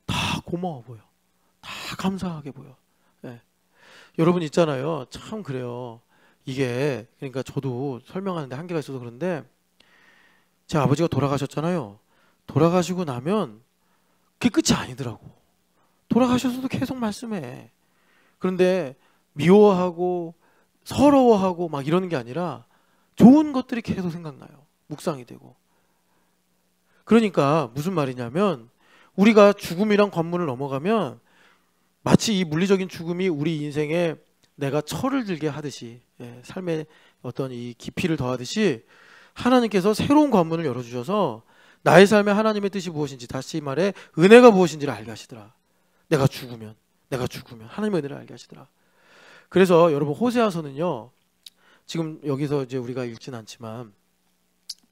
Speaker 1: 다 고마워 보여. 다 감사하게 보여. 네. 여러분 있잖아요. 참 그래요. 이게 그러니까 저도 설명하는데 한계가 있어서 그런데 제 아버지가 돌아가셨잖아요. 돌아가시고 나면 그게 끝이 아니더라고. 돌아가셔서도 계속 말씀해. 그런데 미워하고 서러워하고 막 이러는 게 아니라 좋은 것들이 계속 생각나요. 묵상이 되고. 그러니까 무슨 말이냐면 우리가 죽음이란 관문을 넘어가면 마치 이 물리적인 죽음이 우리 인생에 내가 철을 들게 하듯이 삶의 어떤 이 깊이를 더하듯이 하나님께서 새로운 관문을 열어주셔서 나의 삶에 하나님의 뜻이 무엇인지 다시 말해 은혜가 무엇인지를 알게 하시더라. 내가 죽으면 하나님의 은혜를 알게 하시더라. 그래서 여러분 호세아서는요. 지금 여기서 이제 우리가 읽진 않지만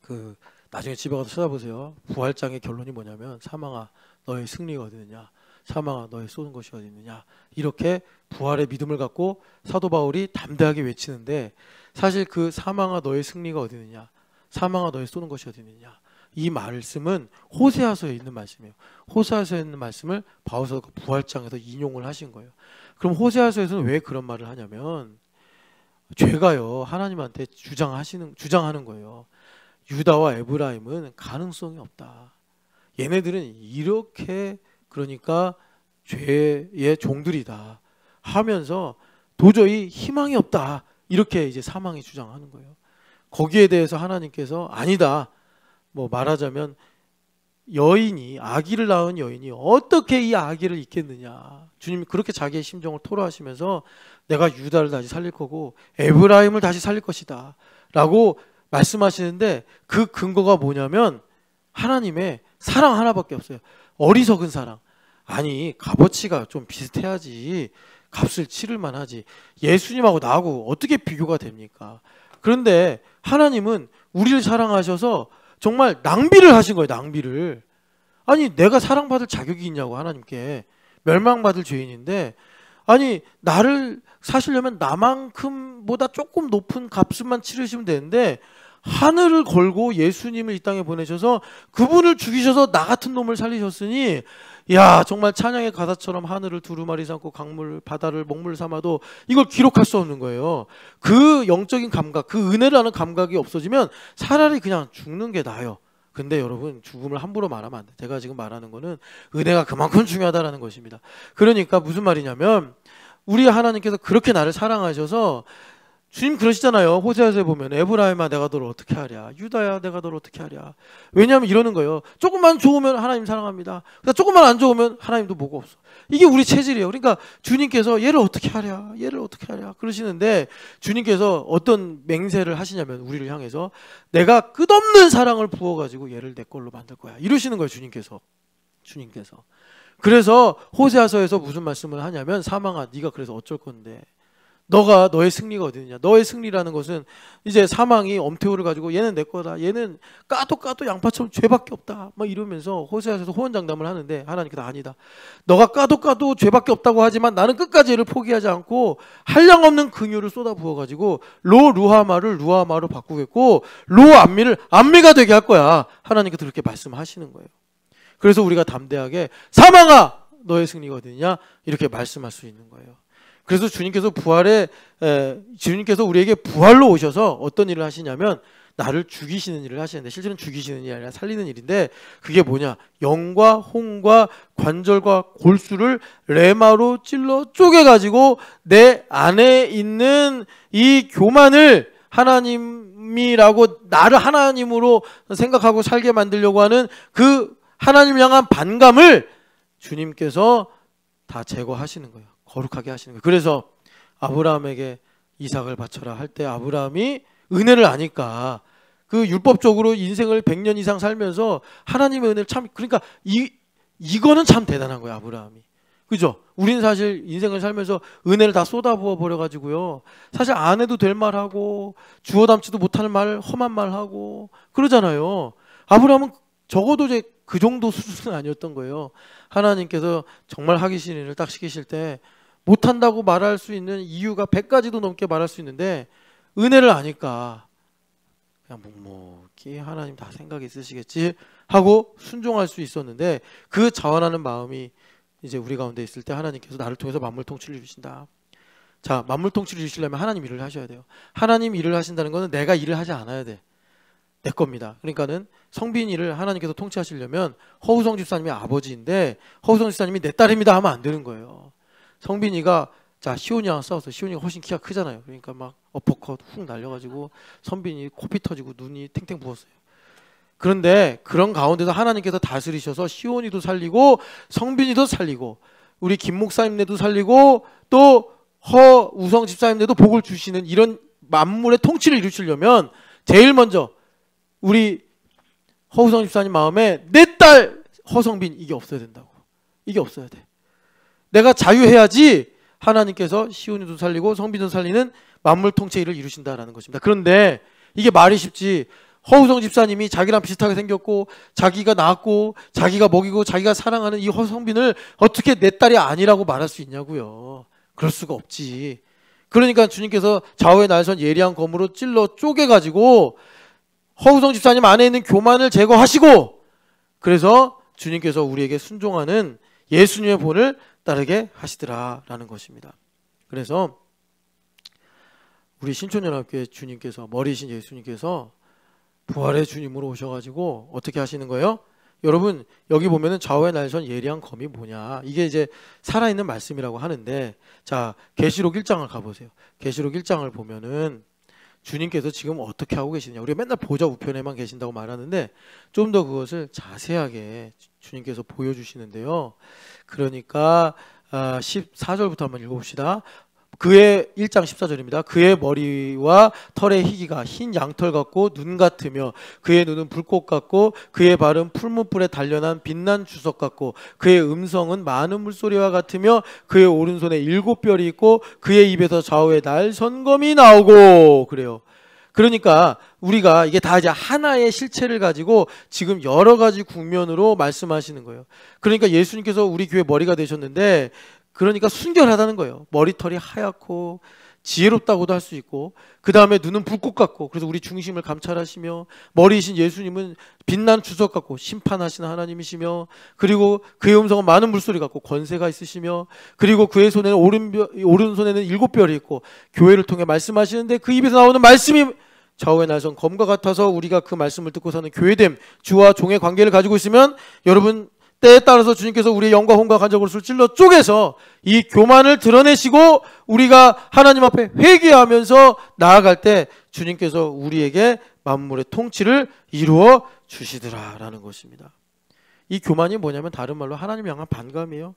Speaker 1: 그 나중에 집에 가서 찾아보세요. 부활장의 결론이 뭐냐면 사망아 너의 승리가 어디 있느냐. 사망아 너의 쏘는 것이 어디 있느냐. 이렇게 부활의 믿음을 갖고 사도 바울이 담대하게 외치는데 사실 그 사망아 너의 승리가 어디 있느냐. 사망아 너의 쏘는 것이 어디 있느냐. 이 말씀은 호세아서에 있는 말씀이에요. 호세아서에 있는 말씀을 바울 사도가 부활장에서 인용을 하신 거예요. 그럼 호세아서에서는 왜 그런 말을 하냐면 죄가요 하나님한테 주장하는 거예요. 유다와 에브라임은 가능성이 없다. 얘네들은 이렇게 그러니까 죄의 종들이다 하면서 도저히 희망이 없다. 이렇게 이제 사망이 주장하는 거예요. 거기에 대해서 하나님께서 아니다. 뭐 말하자면 여인이 아기를 낳은 여인이 어떻게 이 아기를 잊겠느냐. 주님이 그렇게 자기의 심정을 토로하시면서 내가 유다를 다시 살릴 거고 에브라임을 다시 살릴 것이다 라고 말씀하시는데 그 근거가 뭐냐면 하나님의 사랑 하나밖에 없어요. 어리석은 사랑. 아니 값어치가 좀 비슷해야지 값을 치를 만하지. 예수님하고 나하고 어떻게 비교가 됩니까? 그런데 하나님은 우리를 사랑하셔서 정말 낭비를 하신 거예요. 낭비를. 아니 내가 사랑받을 자격이 있냐고. 하나님께 멸망받을 죄인인데 아니 나를 사시려면 나만큼보다 조금 높은 값만 치르시면 되는데 하늘을 걸고 예수님을 이 땅에 보내셔서 그분을 죽이셔서 나 같은 놈을 살리셨으니 야 정말 찬양의 가사처럼 하늘을 두루마리 삼고 강물 바다를 먹물 삼아도 이걸 기록할 수 없는 거예요. 그 영적인 감각, 그 은혜라는 감각이 없어지면 차라리 그냥 죽는 게 나아요. 근데 여러분 죽음을 함부로 말하면 안 돼. 제가 지금 말하는 거는 은혜가 그만큼 중요하다라는 것입니다. 그러니까 무슨 말이냐면 우리 하나님께서 그렇게 나를 사랑하셔서 주님 그러시잖아요. 호세아서에 보면 에브라임아 내가 너를 어떻게 하랴. 유다야 내가 너를 어떻게 하랴. 왜냐하면 이러는 거예요. 조금만 좋으면 하나님 사랑합니다. 그러니까 조금만 안 좋으면 하나님도 뭐가 없어. 이게 우리 체질이에요. 그러니까 주님께서 얘를 어떻게 하랴. 얘를 어떻게 하랴. 그러시는데 주님께서 어떤 맹세를 하시냐면 우리를 향해서 내가 끝없는 사랑을 부어가지고 얘를 내 걸로 만들 거야. 이러시는 거예요. 주님께서. 그래서 호세아서에서 무슨 말씀을 하냐면 사망아 네가 그래서 어쩔 건데 너가 너의 승리가 어디 있느냐. 너의 승리라는 것은 이제 사망이 엄태우를 가지고 얘는 내 거다. 얘는 까도 양파처럼 죄밖에 없다. 막 이러면서 호세아에서 호언장담을 하는데 하나님께서 아니다. 너가 까도 죄밖에 없다고 하지만 나는 끝까지 얘를 포기하지 않고 한량없는 긍휼을 쏟아 부어가지고 루하마를 루하마로 바꾸겠고 암미를 암미가 되게 할 거야. 하나님께서 그렇게 말씀하시는 거예요. 그래서 우리가 담대하게 사망아 너의 승리가 어디 있느냐 이렇게 말씀할 수 있는 거예요. 그래서 주님께서 주님께서 우리에게 부활로 오셔서 어떤 일을 하시냐면 나를 죽이시는 일을 하시는데 실제로는 죽이시는 일이 아니라 살리는 일인데 그게 뭐냐? 영과 홍과 관절과 골수를 레마로 찔러 쪼개가지고 내 안에 있는 이 교만을 하나님이라고 나를 하나님으로 생각하고 살게 만들려고 하는 그 하나님 향한 반감을 주님께서 다 제거하시는 거예요. 거룩하게 하시는 거예요. 그래서 아브라함에게 이삭을 바쳐라 할 때 아브라함이 은혜를 아니까 그 율법적으로 인생을 100년 이상 살면서 하나님의 은혜를 참 그러니까 이거는 참 대단한 거예요. 아브라함이. 그죠? 우린 사실 인생을 살면서 은혜를 다 쏟아부어 버려가지고요. 사실 안 해도 될 말하고 주워 담지도 못할 말 험한 말하고 그러잖아요. 아브라함은 적어도 이제 그 정도 수준은 아니었던 거예요. 하나님께서 정말 하기 싫은 일을 딱 시키실 때 못한다고 말할 수 있는 이유가 100가지도 넘게 말할 수 있는데 은혜를 아니까 그냥 묵묵히 하나님 다 생각이 있으시겠지 하고 순종할 수 있었는데 그 자원하는 마음이 이제 우리 가운데 있을 때 하나님께서 나를 통해서 만물 통치를 주신다. 자, 만물 통치를 주시려면 하나님 일을 하셔야 돼요. 하나님 일을 하신다는 것은 내가 일을 하지 않아야 돼. 내 겁니다. 그러니까는 성빈 일을 하나님께서 통치하시려면 허우성 집사님이 아버지인데 허우성 집사님이 내 딸입니다 하면 안 되는 거예요. 성빈이가 자 시온이랑 싸웠어. 시온이가 훨씬 키가 크잖아요. 그러니까 막 어퍼컷 훅 날려가지고 선빈이 코피 터지고 눈이 탱탱 부었어요. 그런데 그런 가운데서 하나님께서 다스리셔서 시온이도 살리고 성빈이도 살리고 우리 김 목사님네도 살리고 또 허우성 집사님네도 복을 주시는 이런 만물의 통치를 이루시려면 제일 먼저 우리 허우성 집사님 마음에 내 딸 허성빈 이게 없어야 된다고. 이게 없어야 돼. 내가 자유해야지 하나님께서 시온이도 살리고 성빈도 살리는 만물 통치 일을 이루신다라는 것입니다. 그런데 이게 말이 쉽지 허우성 집사님이 자기랑 비슷하게 생겼고 자기가 낳았고 자기가 먹이고 자기가 사랑하는 이 허성빈을 어떻게 내 딸이 아니라고 말할 수 있냐고요. 그럴 수가 없지. 그러니까 주님께서 좌우에 날선 예리한 검으로 찔러 쪼개가지고 허우성 집사님 안에 있는 교만을 제거하시고 그래서 주님께서 우리에게 순종하는 예수님의 본을 따르게 하시더라라는 것입니다. 그래서 우리 신촌연합교회 주님께서 머리신 예수님께서 부활의 주님으로 오셔가지고 어떻게 하시는 거예요? 여러분 여기 보면은 좌우에 날선 예리한 검이 뭐냐 이게 이제 살아있는 말씀이라고 하는데 자 계시록 1장을 가보세요. 계시록 1장을 보면은 주님께서 지금 어떻게 하고 계시느냐 우리가 맨날 보좌 우편에만 계신다고 말하는데 좀 더 그것을 자세하게 주님께서 보여주시는데요. 그러니까 14절부터 한번 읽어봅시다. 그의 1장 14절입니다. 그의 머리와 털의 희기가 흰 양털 같고 눈 같으며 그의 눈은 불꽃 같고 그의 발은 풀무불에 단련한 빛난 주석 같고 그의 음성은 많은 물소리와 같으며 그의 오른손에 7별이 있고 그의 입에서 좌우에 날선검이 나오고 그래요. 그러니까 우리가 이게 다 이제 하나의 실체를 가지고 지금 여러 가지 국면으로 말씀하시는 거예요. 그러니까 예수님께서 우리 교회 머리가 되셨는데 그러니까 순결하다는 거예요. 머리털이 하얗고 지혜롭다고도 할 수 있고 그 다음에 눈은 불꽃 같고 그래서 우리 중심을 감찰하시며 머리이신 예수님은 빛난 주석 같고 심판하시는 하나님이시며 그리고 그의 음성은 많은 물소리 같고 권세가 있으시며 그리고 그의 손에는 오른손에는 7별이 있고 교회를 통해 말씀하시는데 그 입에서 나오는 말씀이 좌우의 날선 검과 같아서 우리가 그 말씀을 듣고 사는 교회됨 주와 종의 관계를 가지고 있으면 여러분 때에 따라서 주님께서 우리의 영과 혼과 간접으로 찔러 쪼개서 이 교만을 드러내시고 우리가 하나님 앞에 회개하면서 나아갈 때 주님께서 우리에게 만물의 통치를 이루어 주시더라라는 것입니다. 이 교만이 뭐냐면 다른 말로 하나님 향한 반감이에요.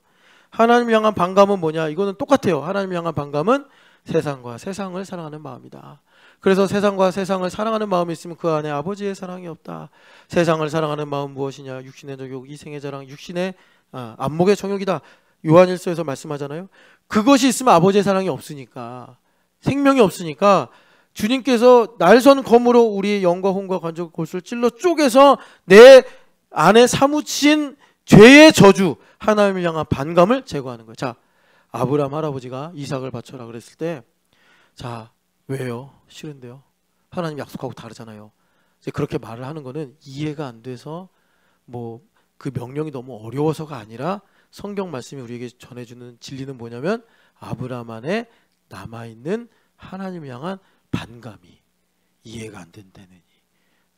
Speaker 1: 하나님 향한 반감은 뭐냐? 이거는 똑같아요. 하나님 향한 반감은 세상과 세상을 사랑하는 마음이다. 그래서 세상과 세상을 사랑하는 마음이 있으면 그 안에 아버지의 사랑이 없다. 세상을 사랑하는 마음 무엇이냐? 육신의 정욕, 이생의 자랑, 육신의 안목의 정욕이다. 요한일서에서 말씀하잖아요. 그것이 있으면 아버지의 사랑이 없으니까 생명이 없으니까 주님께서 날선 검으로 우리의 영과 혼과 관절 골수를 찔러 쪼개서 내 안에 사무친 죄의 저주, 하나님을 향한 반감을 제거하는 거예요. 자, 아브라함 할아버지가 이삭을 바쳐라 그랬을 때, 자, 왜요? 싫은데요. 하나님 약속하고 다르잖아요. 이제 그렇게 말을 하는 거는 이해가 안 돼서 뭐 그 명령이 너무 어려워서가 아니라 성경 말씀이 우리에게 전해주는 진리는 뭐냐면 아브라함 안에 남아있는 하나님을 향한 반감이 이해가 안 된다느니,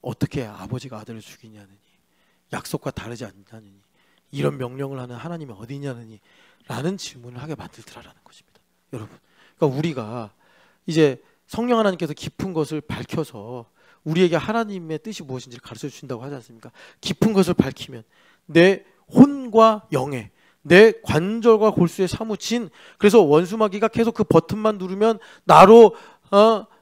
Speaker 1: 어떻게 아버지가 아들을 죽이냐느니, 약속과 다르지 않냐느니, 이런 명령을 하는 하나님이 어디냐느니 라는 질문을 하게 만들더라라는 것입니다. 여러분, 그러니까 우리가 이제 성령 하나님께서 깊은 것을 밝혀서 우리에게 하나님의 뜻이 무엇인지를 가르쳐 주신다고 하지 않습니까? 깊은 것을 밝히면 내 혼과 영에, 내 관절과 골수에 사무친, 그래서 원수마귀가 계속 그 버튼만 누르면 나로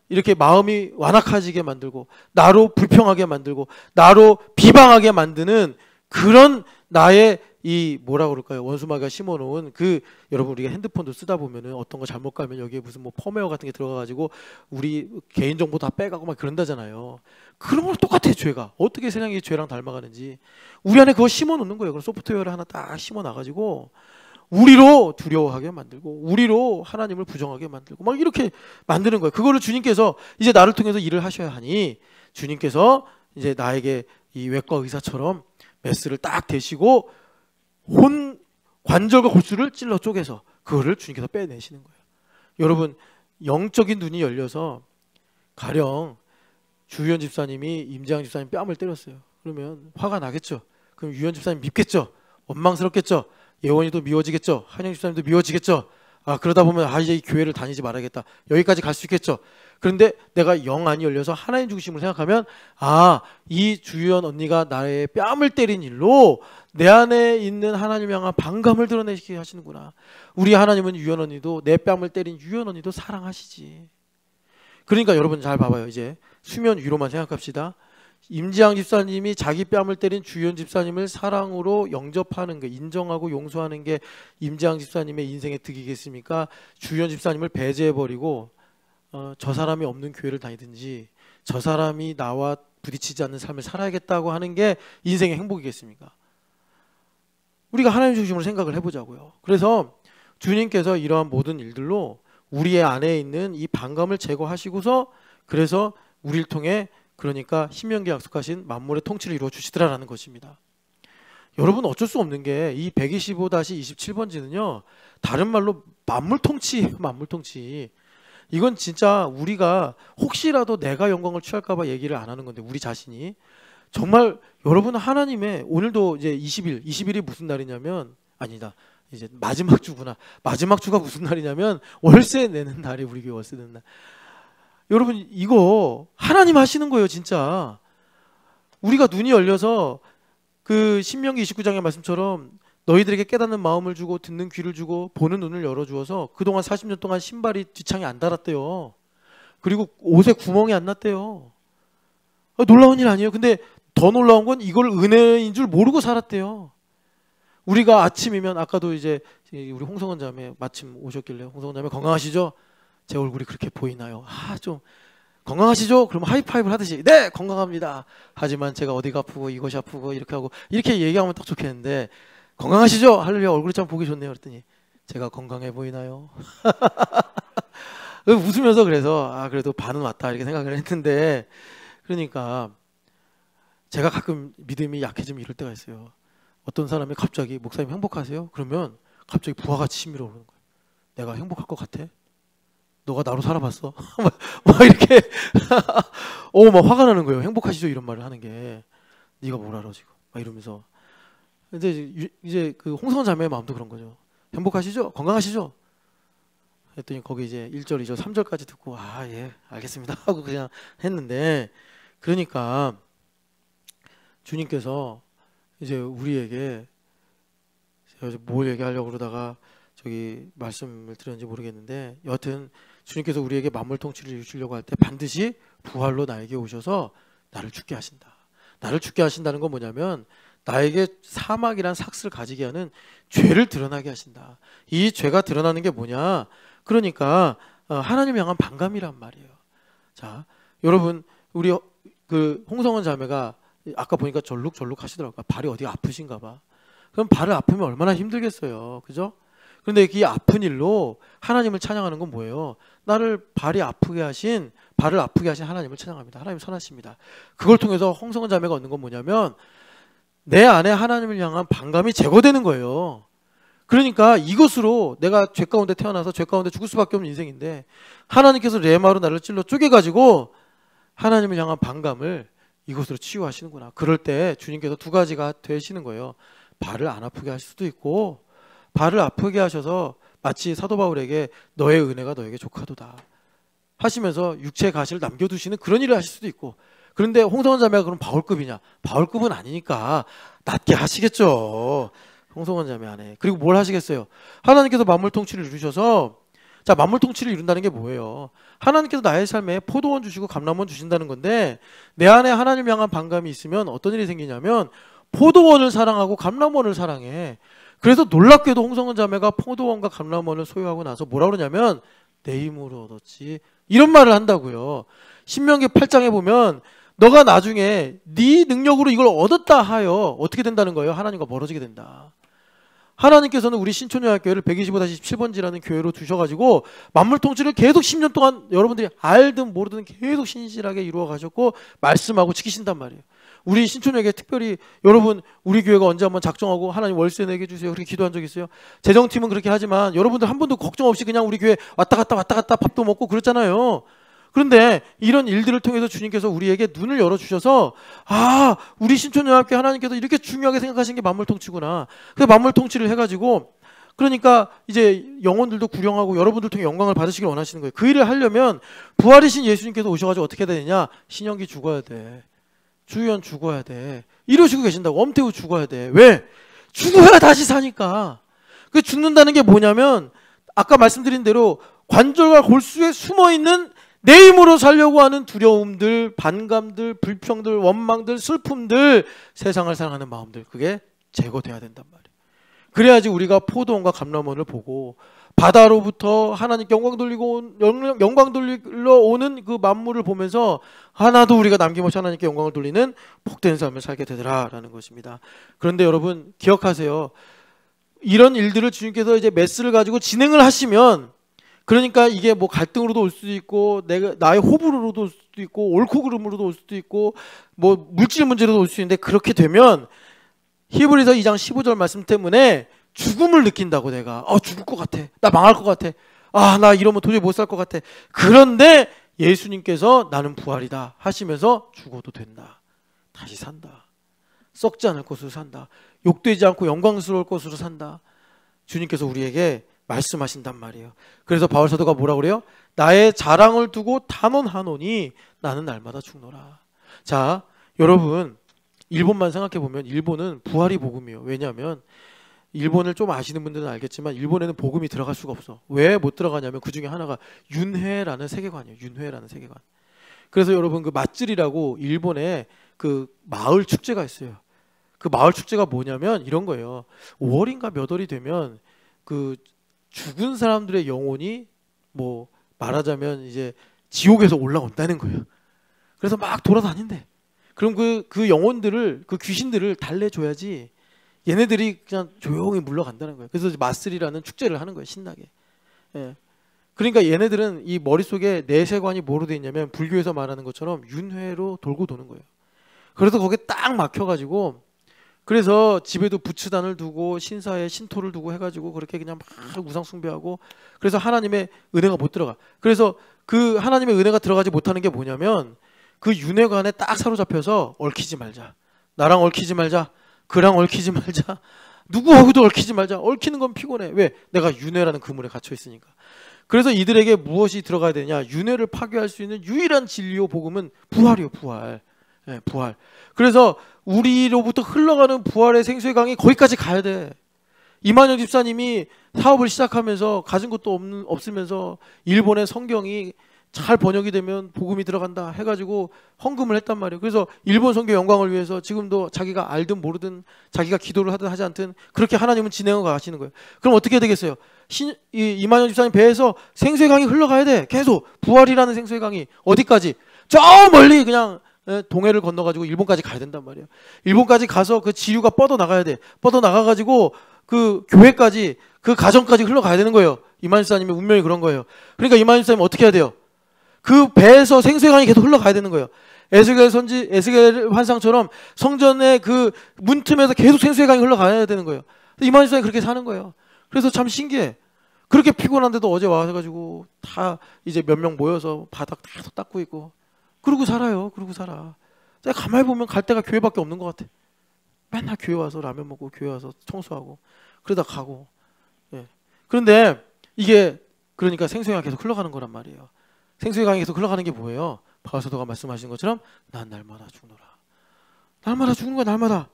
Speaker 1: 이렇게 마음이 완악해지게 만들고, 나로 불평하게 만들고, 나로 비방하게 만드는 그런 나의 이 뭐라 그럴까요? 원수마귀가 심어놓은 그, 여러분 우리가 핸드폰도 쓰다 보면은 어떤 거 잘못 가면 여기에 무슨 뭐 펌웨어 같은 게 들어가가지고 우리 개인정보 다 빼가고 막 그런다잖아요. 그런 거랑 똑같아요. 죄가 어떻게 세상이 죄랑 닮아가는지 우리 안에 그거 심어놓는 거예요. 그럼 소프트웨어를 하나 딱 심어놔가지고 우리로 두려워하게 만들고, 우리로 하나님을 부정하게 만들고 막 이렇게 만드는 거예요. 그거를 주님께서 이제 나를 통해서 일을 하셔야 하니, 주님께서 이제 나에게 이 외과 의사처럼 메스를 딱 대시고 혼 관절과 골수를 찔러 쪼개서 그거를 주님께서 빼내시는 거예요. 여러분, 영적인 눈이 열려서 가령 주유연 집사님이 임재양 집사님 뺨을 때렸어요. 그러면 화가 나겠죠. 그럼 유연 집사님 밉겠죠. 원망스럽겠죠. 예원이도 미워지겠죠. 한영 집사님도 미워지겠죠. 아, 그러다 보면 이제 이 교회를 다니지 말아야겠다. 여기까지 갈 수 있겠죠. 그런데 내가 영 안이 열려서 하나님 중심으로 생각하면, 이 주유연 언니가 나의 뺨을 때린 일로 내 안에 있는 하나님 향한 반감을 드러내게 하시는구나. 우리 하나님은 유연 언니도, 내 뺨을 때린 유연 언니도 사랑하시지. 그러니까 여러분 잘 봐봐요. 이제 수면 위로만 생각합시다. 임지양 집사님이 자기 뺨을 때린 주연 집사님을 사랑으로 영접하는 게, 인정하고 용서하는 게 임지양 집사님의 인생의 득이겠습니까? 주연 집사님을 배제해버리고 저 사람이 없는 교회를 다니든지 저 사람이 나와 부딪히지 않는 삶을 살아야겠다고 하는 게 인생의 행복이겠습니까? 우리가 하나님 중심으로 생각을 해보자고요. 그래서 주님께서 이러한 모든 일들로 우리의 안에 있는 이 반감을 제거하시고서, 그래서 우리를 통해, 그러니까 신명기 약속하신 만물의 통치를 이루어 주시더라라는 것입니다. 여러분, 어쩔 수 없는 게 이 125-27번지는요 다른 말로 만물 통치예요. 만물 통치. 이건 진짜 우리가 혹시라도 내가 영광을 취할까 봐 얘기를 안 하는 건데, 우리 자신이 정말, 여러분 하나님의, 오늘도 이제 20일이 무슨 날이냐면, 아니다, 이제 마지막 주구나. 마지막 주가 무슨 날이냐면 월세 내는 날이, 우리 교회 월세 내는 날. 여러분, 이거 하나님 하시는 거예요. 진짜 우리가 눈이 열려서 그 신명기 29장의 말씀처럼 너희들에게 깨닫는 마음을 주고 듣는 귀를 주고 보는 눈을 열어주어서 그동안 40년 동안 신발이 뒤창에 안 달았대요. 그리고 옷에 구멍이 안 났대요. 놀라운 일 아니에요. 근데 더 놀라운 건 이걸 은혜인 줄 모르고 살았대요. 우리가 아침이면, 아까도 이제 우리 홍성원 자매 마침 오셨길래, 홍성원 자매 건강하시죠? 제 얼굴이 그렇게 보이나요? 좀 건강하시죠? 그럼 하이파이브를 하듯이 네 건강합니다. 하지만 제가 어디가 아프고 이것이 아프고 이렇게 하고, 이렇게 얘기하면 딱 좋겠는데, 건강하시죠? 할렐루야, 얼굴이 참 보기 좋네요. 그랬더니 제가 건강해 보이나요? 웃으면서, 그래서 그래도 반은 왔다 이렇게 생각을 했는데, 그러니까 제가 가끔 믿음이 약해지면 이럴 때가 있어요. 어떤 사람이 갑자기 목사님 행복하세요? 그러면 갑자기 부하같이 치밀어 오르는 거예요. 내가 행복할 것 같아? 너가 나로 살아봤어? 막 이렇게 막 화가 나는 거예요. 행복하시죠? 이런 말을 하는 게. 네가 뭘 알아 지금? 막 이러면서. 근데 이제 그 홍성원 자매의 마음도 그런 거죠. 행복하시죠? 건강하시죠? 했더니 거기 이제 1절, 2절, 3절까지 듣고 예 알겠습니다 하고 그냥 했는데, 그러니까 주님께서 이제 우리에게, 제가 뭘 얘기하려고 그러다가 저기 말씀을 드렸는지 모르겠는데, 여하튼 주님께서 우리에게 만물 통치를 주시려고 할 때 반드시 부활로 나에게 오셔서 나를 죽게 하신다. 나를 죽게 하신다는 건 뭐냐면, 나에게 사막이란 삭스를 가지게 하는 죄를 드러나게 하신다. 이 죄가 드러나는 게 뭐냐? 그러니까 하나님을 향한 반감이란 말이에요. 자, 여러분 우리 그 홍성원 자매가 아까 보니까 절룩절룩 하시더라고요. 발이 어디가 아프신가 봐. 그럼 발을 아프면 얼마나 힘들겠어요. 그죠? 그런데 이 아픈 일로 하나님을 찬양하는 건 뭐예요? 나를 발을 아프게 하신 하나님을 찬양합니다. 하나님 선하십니다. 그걸 통해서 홍성원 자매가 얻는 건 뭐냐면 내 안에 하나님을 향한 반감이 제거되는 거예요. 그러니까 이것으로 내가 죄 가운데 태어나서 죄 가운데 죽을 수밖에 없는 인생인데 하나님께서 레마로 나를 찔러 쪼개가지고 하나님을 향한 반감을 이것으로 치유하시는구나. 그럴 때 주님께서 두 가지가 되시는 거예요. 발을 안 아프게 하실 수도 있고 발을 아프게 하셔서 마치 사도 바울에게 너의 은혜가 너에게 족하도다 하시면서 육체의 가시를 남겨두시는 그런 일을 하실 수도 있고 그런데 홍성원 자매가 그럼 바울급이냐? 바울급은 아니니까 낮게 하시겠죠. 홍성원 자매 안에. 그리고 뭘 하시겠어요? 하나님께서 만물 통치를 이루셔서 자 만물 통치를 이룬다는 게 뭐예요? 하나님께서 나의 삶에 포도원 주시고 감람원 주신다는 건데 내 안에 하나님 향한 반감이 있으면 어떤 일이 생기냐면 포도원을 사랑하고 감람원을 사랑해. 그래서 놀랍게도 홍성원 자매가 포도원과 감람원을 소유하고 나서 뭐라 그러냐면 내 힘으로 얻었지 이런 말을 한다고요. 신명기 8장에 보면 너가 나중에 네 능력으로 이걸 얻었다 하여 어떻게 된다는 거예요? 하나님과 멀어지게 된다. 하나님께서는 우리 신촌여학교회를 125-17번지라는 교회로 두셔가지고 만물 통치를 계속 10년 동안 여러분들이 알든 모르든 계속 신실하게 이루어 가셨고 말씀하고 지키신단 말이에요. 우리 신촌여학교회 특별히 여러분 우리 교회가 언제 한번 작정하고 하나님 월세 내게 해주세요 그렇게 기도한 적 있어요? 재정팀은 그렇게 하지만 여러분들 한 번도 걱정 없이 그냥 우리 교회 왔다 갔다 밥도 먹고 그랬잖아요. 그런데 이런 일들을 통해서 주님께서 우리에게 눈을 열어주셔서 아 우리 신촌여학교회 하나님께서 이렇게 중요하게 생각하신 게 만물통치구나. 그래서 만물통치를 해가지고 그러니까 이제 영혼들도 구령하고 여러분들 통해 영광을 받으시길 원하시는 거예요. 그 일을 하려면 부활이신 예수님께서 오셔가지고 어떻게 해야 되느냐. 신영기 죽어야 돼. 주연 죽어야 돼. 이러시고 계신다고. 엄태우 죽어야 돼. 왜? 죽어야 다시 사니까. 그 죽는다는 게 뭐냐면 아까 말씀드린 대로 관절과 골수에 숨어있는 내 힘으로 살려고 하는 두려움들, 반감들, 불평들, 원망들, 슬픔들, 세상을 사랑하는 마음들 그게 제거돼야 된단 말이에요. 그래야지 우리가 포도원과 감람원을 보고 바다로부터 하나님께 영광 돌리러 오는 그 만물을 보면서 하나도 우리가 남김없이 하나님께 영광을 돌리는 복된 삶을 살게 되더라라는 것입니다. 그런데 여러분 기억하세요. 이런 일들을 주님께서 이제 메스를 가지고 진행을 하시면 그러니까 이게 뭐 갈등으로도 올 수도 있고 나의 호불호로도 올 수도 있고 옳고 그름으로도 올 수도 있고 뭐 물질 문제로도 올 수 있는데 그렇게 되면 히브리서 2장 15절 말씀 때문에 죽음을 느낀다고 내가 죽을 것 같아. 나 망할 것 같아. 나 이러면 도저히 못 살 것 같아. 그런데 예수님께서 나는 부활이다 하시면서 죽어도 된다. 다시 산다. 썩지 않을 것으로 산다. 욕되지 않고 영광스러울 것으로 산다. 주님께서 우리에게 말씀하신단 말이에요. 그래서 바울 사도가 뭐라 그래요? 나의 자랑을 두고 단언하노니 나는 날마다 죽노라. 자, 여러분 일본만 생각해 보면 일본은 부활이 복음이에요. 왜냐하면 일본을 좀 아시는 분들은 알겠지만 일본에는 복음이 들어갈 수가 없어. 왜 못 들어가냐면 그 중에 하나가 윤회라는 세계관이에요. 윤회라는 세계관. 그래서 여러분 그 맞들이라고 일본에 그 마을 축제가 있어요. 그 마을 축제가 뭐냐면 이런 거예요. 5월인가 몇 월이 되면 그 죽은 사람들의 영혼이 뭐 말하자면 이제 지옥에서 올라온다는 거예요. 그래서 막 돌아다닌대. 그럼 그 영혼들을 그 귀신들을 달래줘야지 얘네들이 그냥 조용히 물러간다는 거예요. 그래서 마쓰리라는 축제를 하는 거예요. 신나게. 예. 그러니까 얘네들은 이 머릿속에 내세관이 뭐로 돼 있냐면 불교에서 말하는 것처럼 윤회로 돌고 도는 거예요. 그래서 거기에 딱 막혀가지고 그래서 집에도 부츠단을 두고 신사에 신토를 두고 해가지고 그렇게 그냥 막 우상 숭배하고 그래서 하나님의 은혜가 못 들어가. 그래서 그 하나님의 은혜가 들어가지 못하는 게 뭐냐면 그 윤회관에 딱 사로잡혀서 얽히지 말자. 나랑 얽히지 말자. 그랑 얽히지 말자. 누구하고도 얽히지 말자. 얽히는 건 피곤해. 왜? 내가 윤회라는 그물에 갇혀 있으니까. 그래서 이들에게 무엇이 들어가야 되냐? 윤회를 파괴할 수 있는 유일한 진리요 복음은 부활이요. 부활. 네, 부활. 그래서 우리로부터 흘러가는 부활의 생수의 강이 거기까지 가야 돼. 이만영 집사님이 사업을 시작하면서 가진 것도 없으면서 일본의 성경이 잘 번역이 되면 복음이 들어간다 해가지고 헌금을 했단 말이에요. 그래서 일본 선교 영광을 위해서 지금도 자기가 알든 모르든 자기가 기도를 하든 하지 않든 그렇게 하나님은 진행하고 가시는 거예요. 그럼 어떻게 되겠어요? 이만현 집사님 배에서 생수의 강이 흘러가야 돼. 계속 부활이라는 생수의 강이 어디까지? 저 멀리 그냥 동해를 건너가지고 일본까지 가야 된단 말이에요. 일본까지 가서 그 지류가 뻗어 나가야 돼. 뻗어 나가가지고 그 교회까지, 그 가정까지 흘러가야 되는 거예요. 이만희 집사님의 운명이 그런 거예요. 그러니까 이만희 집사님 어떻게 해야 돼요? 그 배에서 생수의 강이 계속 흘러가야 되는 거예요. 에스겔 환상처럼 성전의 그 문틈에서 계속 생수의 강이 흘러가야 되는 거예요. 이만희 집사님이 그렇게 사는 거예요. 그래서 참 신기해. 그렇게 피곤한데도 어제 와가지고 다 이제 몇 명 모여서 바닥 계속 닦고 있고 그러고 살아요. 그러고 살아. 제가 가만히 보면 갈 데가 교회밖에 없는 것 같아. 맨날 교회 와서 라면 먹고 교회 와서 청소하고 그러다 가고. 예. 그런데 이게 그러니까 생수의 강이 계속 흘러가는 거란 말이에요. 생수의 강이 계속 흘러가는 게 뭐예요? 바울사도가 말씀하신 것처럼 난 날마다 죽노라. 날마다 죽는 거야. 날마다.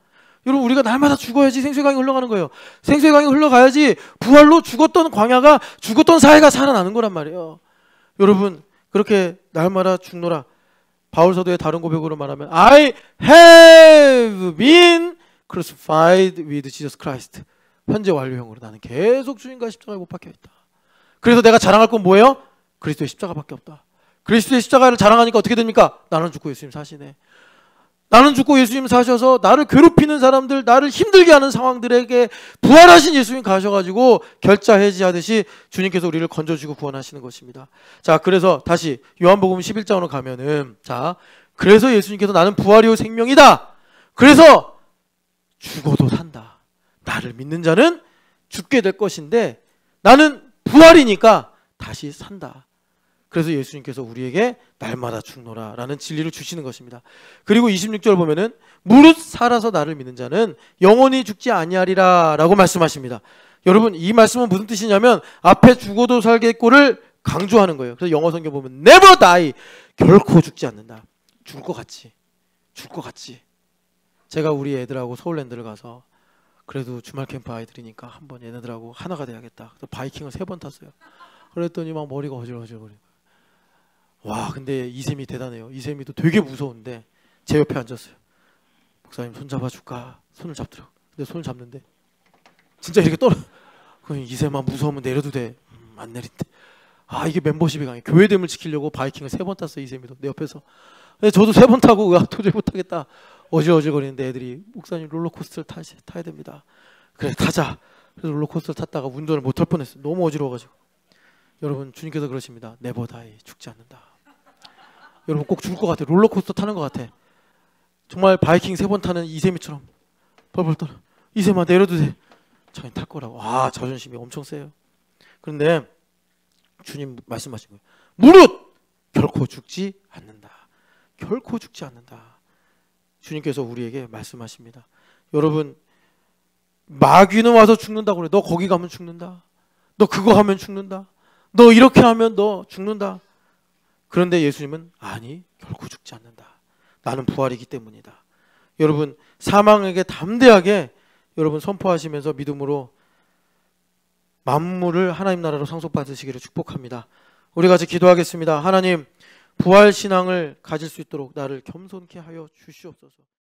Speaker 1: 여러분 우리가 날마다 죽어야지 생수의 강이 흘러가는 거예요. 생수의 강이 흘러가야지 부활로 죽었던 광야가 죽었던 사회가 살아나는 거란 말이에요. 여러분 그렇게 날마다 죽노라. 바울사도의 다른 고백으로 말하면 I have been crucified with Jesus Christ. 현재 완료형으로 나는 계속 주님과 십자가에 못 박혀 있다. 그래서 내가 자랑할 건 뭐예요? 그리스도의 십자가밖에 없다. 그리스도의 십자가를 자랑하니까 어떻게 됩니까? 나는 죽고 예수님 사시네. 나는 죽고 예수님 사셔서 나를 괴롭히는 사람들, 나를 힘들게 하는 상황들에게 부활하신 예수님 가셔가지고 결자 해지하듯이 주님께서 우리를 건져주고 구원하시는 것입니다. 자, 그래서 다시 요한복음 11장으로 가면은 자, 그래서 예수님께서 나는 부활이요 생명이다. 그래서 죽어도 산다. 나를 믿는 자는 죽게 될 것인데 나는 부활이니까 다시 산다. 그래서 예수님께서 우리에게 날마다 죽노라 라는 진리를 주시는 것입니다. 그리고 26절 보면은 무릇 살아서 나를 믿는 자는 영원히 죽지 아니하리라 라고 말씀하십니다. 여러분 이 말씀은 무슨 뜻이냐면 앞에 죽어도 살겠고를 강조하는 거예요. 그래서 영어 성경 보면 never die, 결코 죽지 않는다. 죽을 것 같지. 죽을 것 같지. 제가 우리 애들하고 서울랜드를 가서 그래도 주말 캠프 아이들이니까 한번 얘네들하고 하나가 돼야겠다. 그래서 바이킹을 3번 탔어요. 그랬더니 막 머리가 어질어질거리고. 와, 근데 이샘이 대단해요. 이샘이도 되게 무서운데 제 옆에 앉았어요. 목사님 손 잡아줄까? 손을 잡더라고. 근데 손을 잡는데 진짜 이렇게 떨어. 그럼 이샘아 무서우면 내려도 돼. 안 내린대. 아, 이게 멤버십이 강해. 교회됨을 지키려고 바이킹을 3번 탔어요. 이샘이도 내 옆에서. 근데 저도 3번 타고 도저히 못하겠다. 어질어질거리는데 애들이 목사님 롤러코스터를 타야 됩니다. 그래 타자. 그래서 롤러코스터 탔다가 운전을 못할 뻔했어요. 너무 어지러워가지고. 여러분 주님께서 그러십니다. 네버 다이, 죽지 않는다. 여러분 꼭 죽을 것 같아. 롤러코스터 타는 것 같아. 정말 바이킹 3번 타는 이세미처럼 벌벌 떨어. 이세마 내려도 돼. 자기는 탈 거라고. 와, 자존심이 엄청 세요. 그런데 주님 말씀하신 거예요. 무릇 결코 죽지 않는다. 결코 죽지 않는다. 주님께서 우리에게 말씀하십니다. 여러분 마귀는 와서 죽는다고 그래. 너 거기 가면 죽는다. 너 그거 하면 죽는다. 너 이렇게 하면 너 죽는다. 그런데 예수님은 아니, 결코 죽지 않는다. 나는 부활이기 때문이다. 여러분 사망에게 담대하게 여러분 선포하시면서 믿음으로 만물을 하나님 나라로 상속받으시기를 축복합니다. 우리 같이 기도하겠습니다. 하나님 부활 신앙을 가질 수 있도록 나를 겸손케 하여 주시옵소서.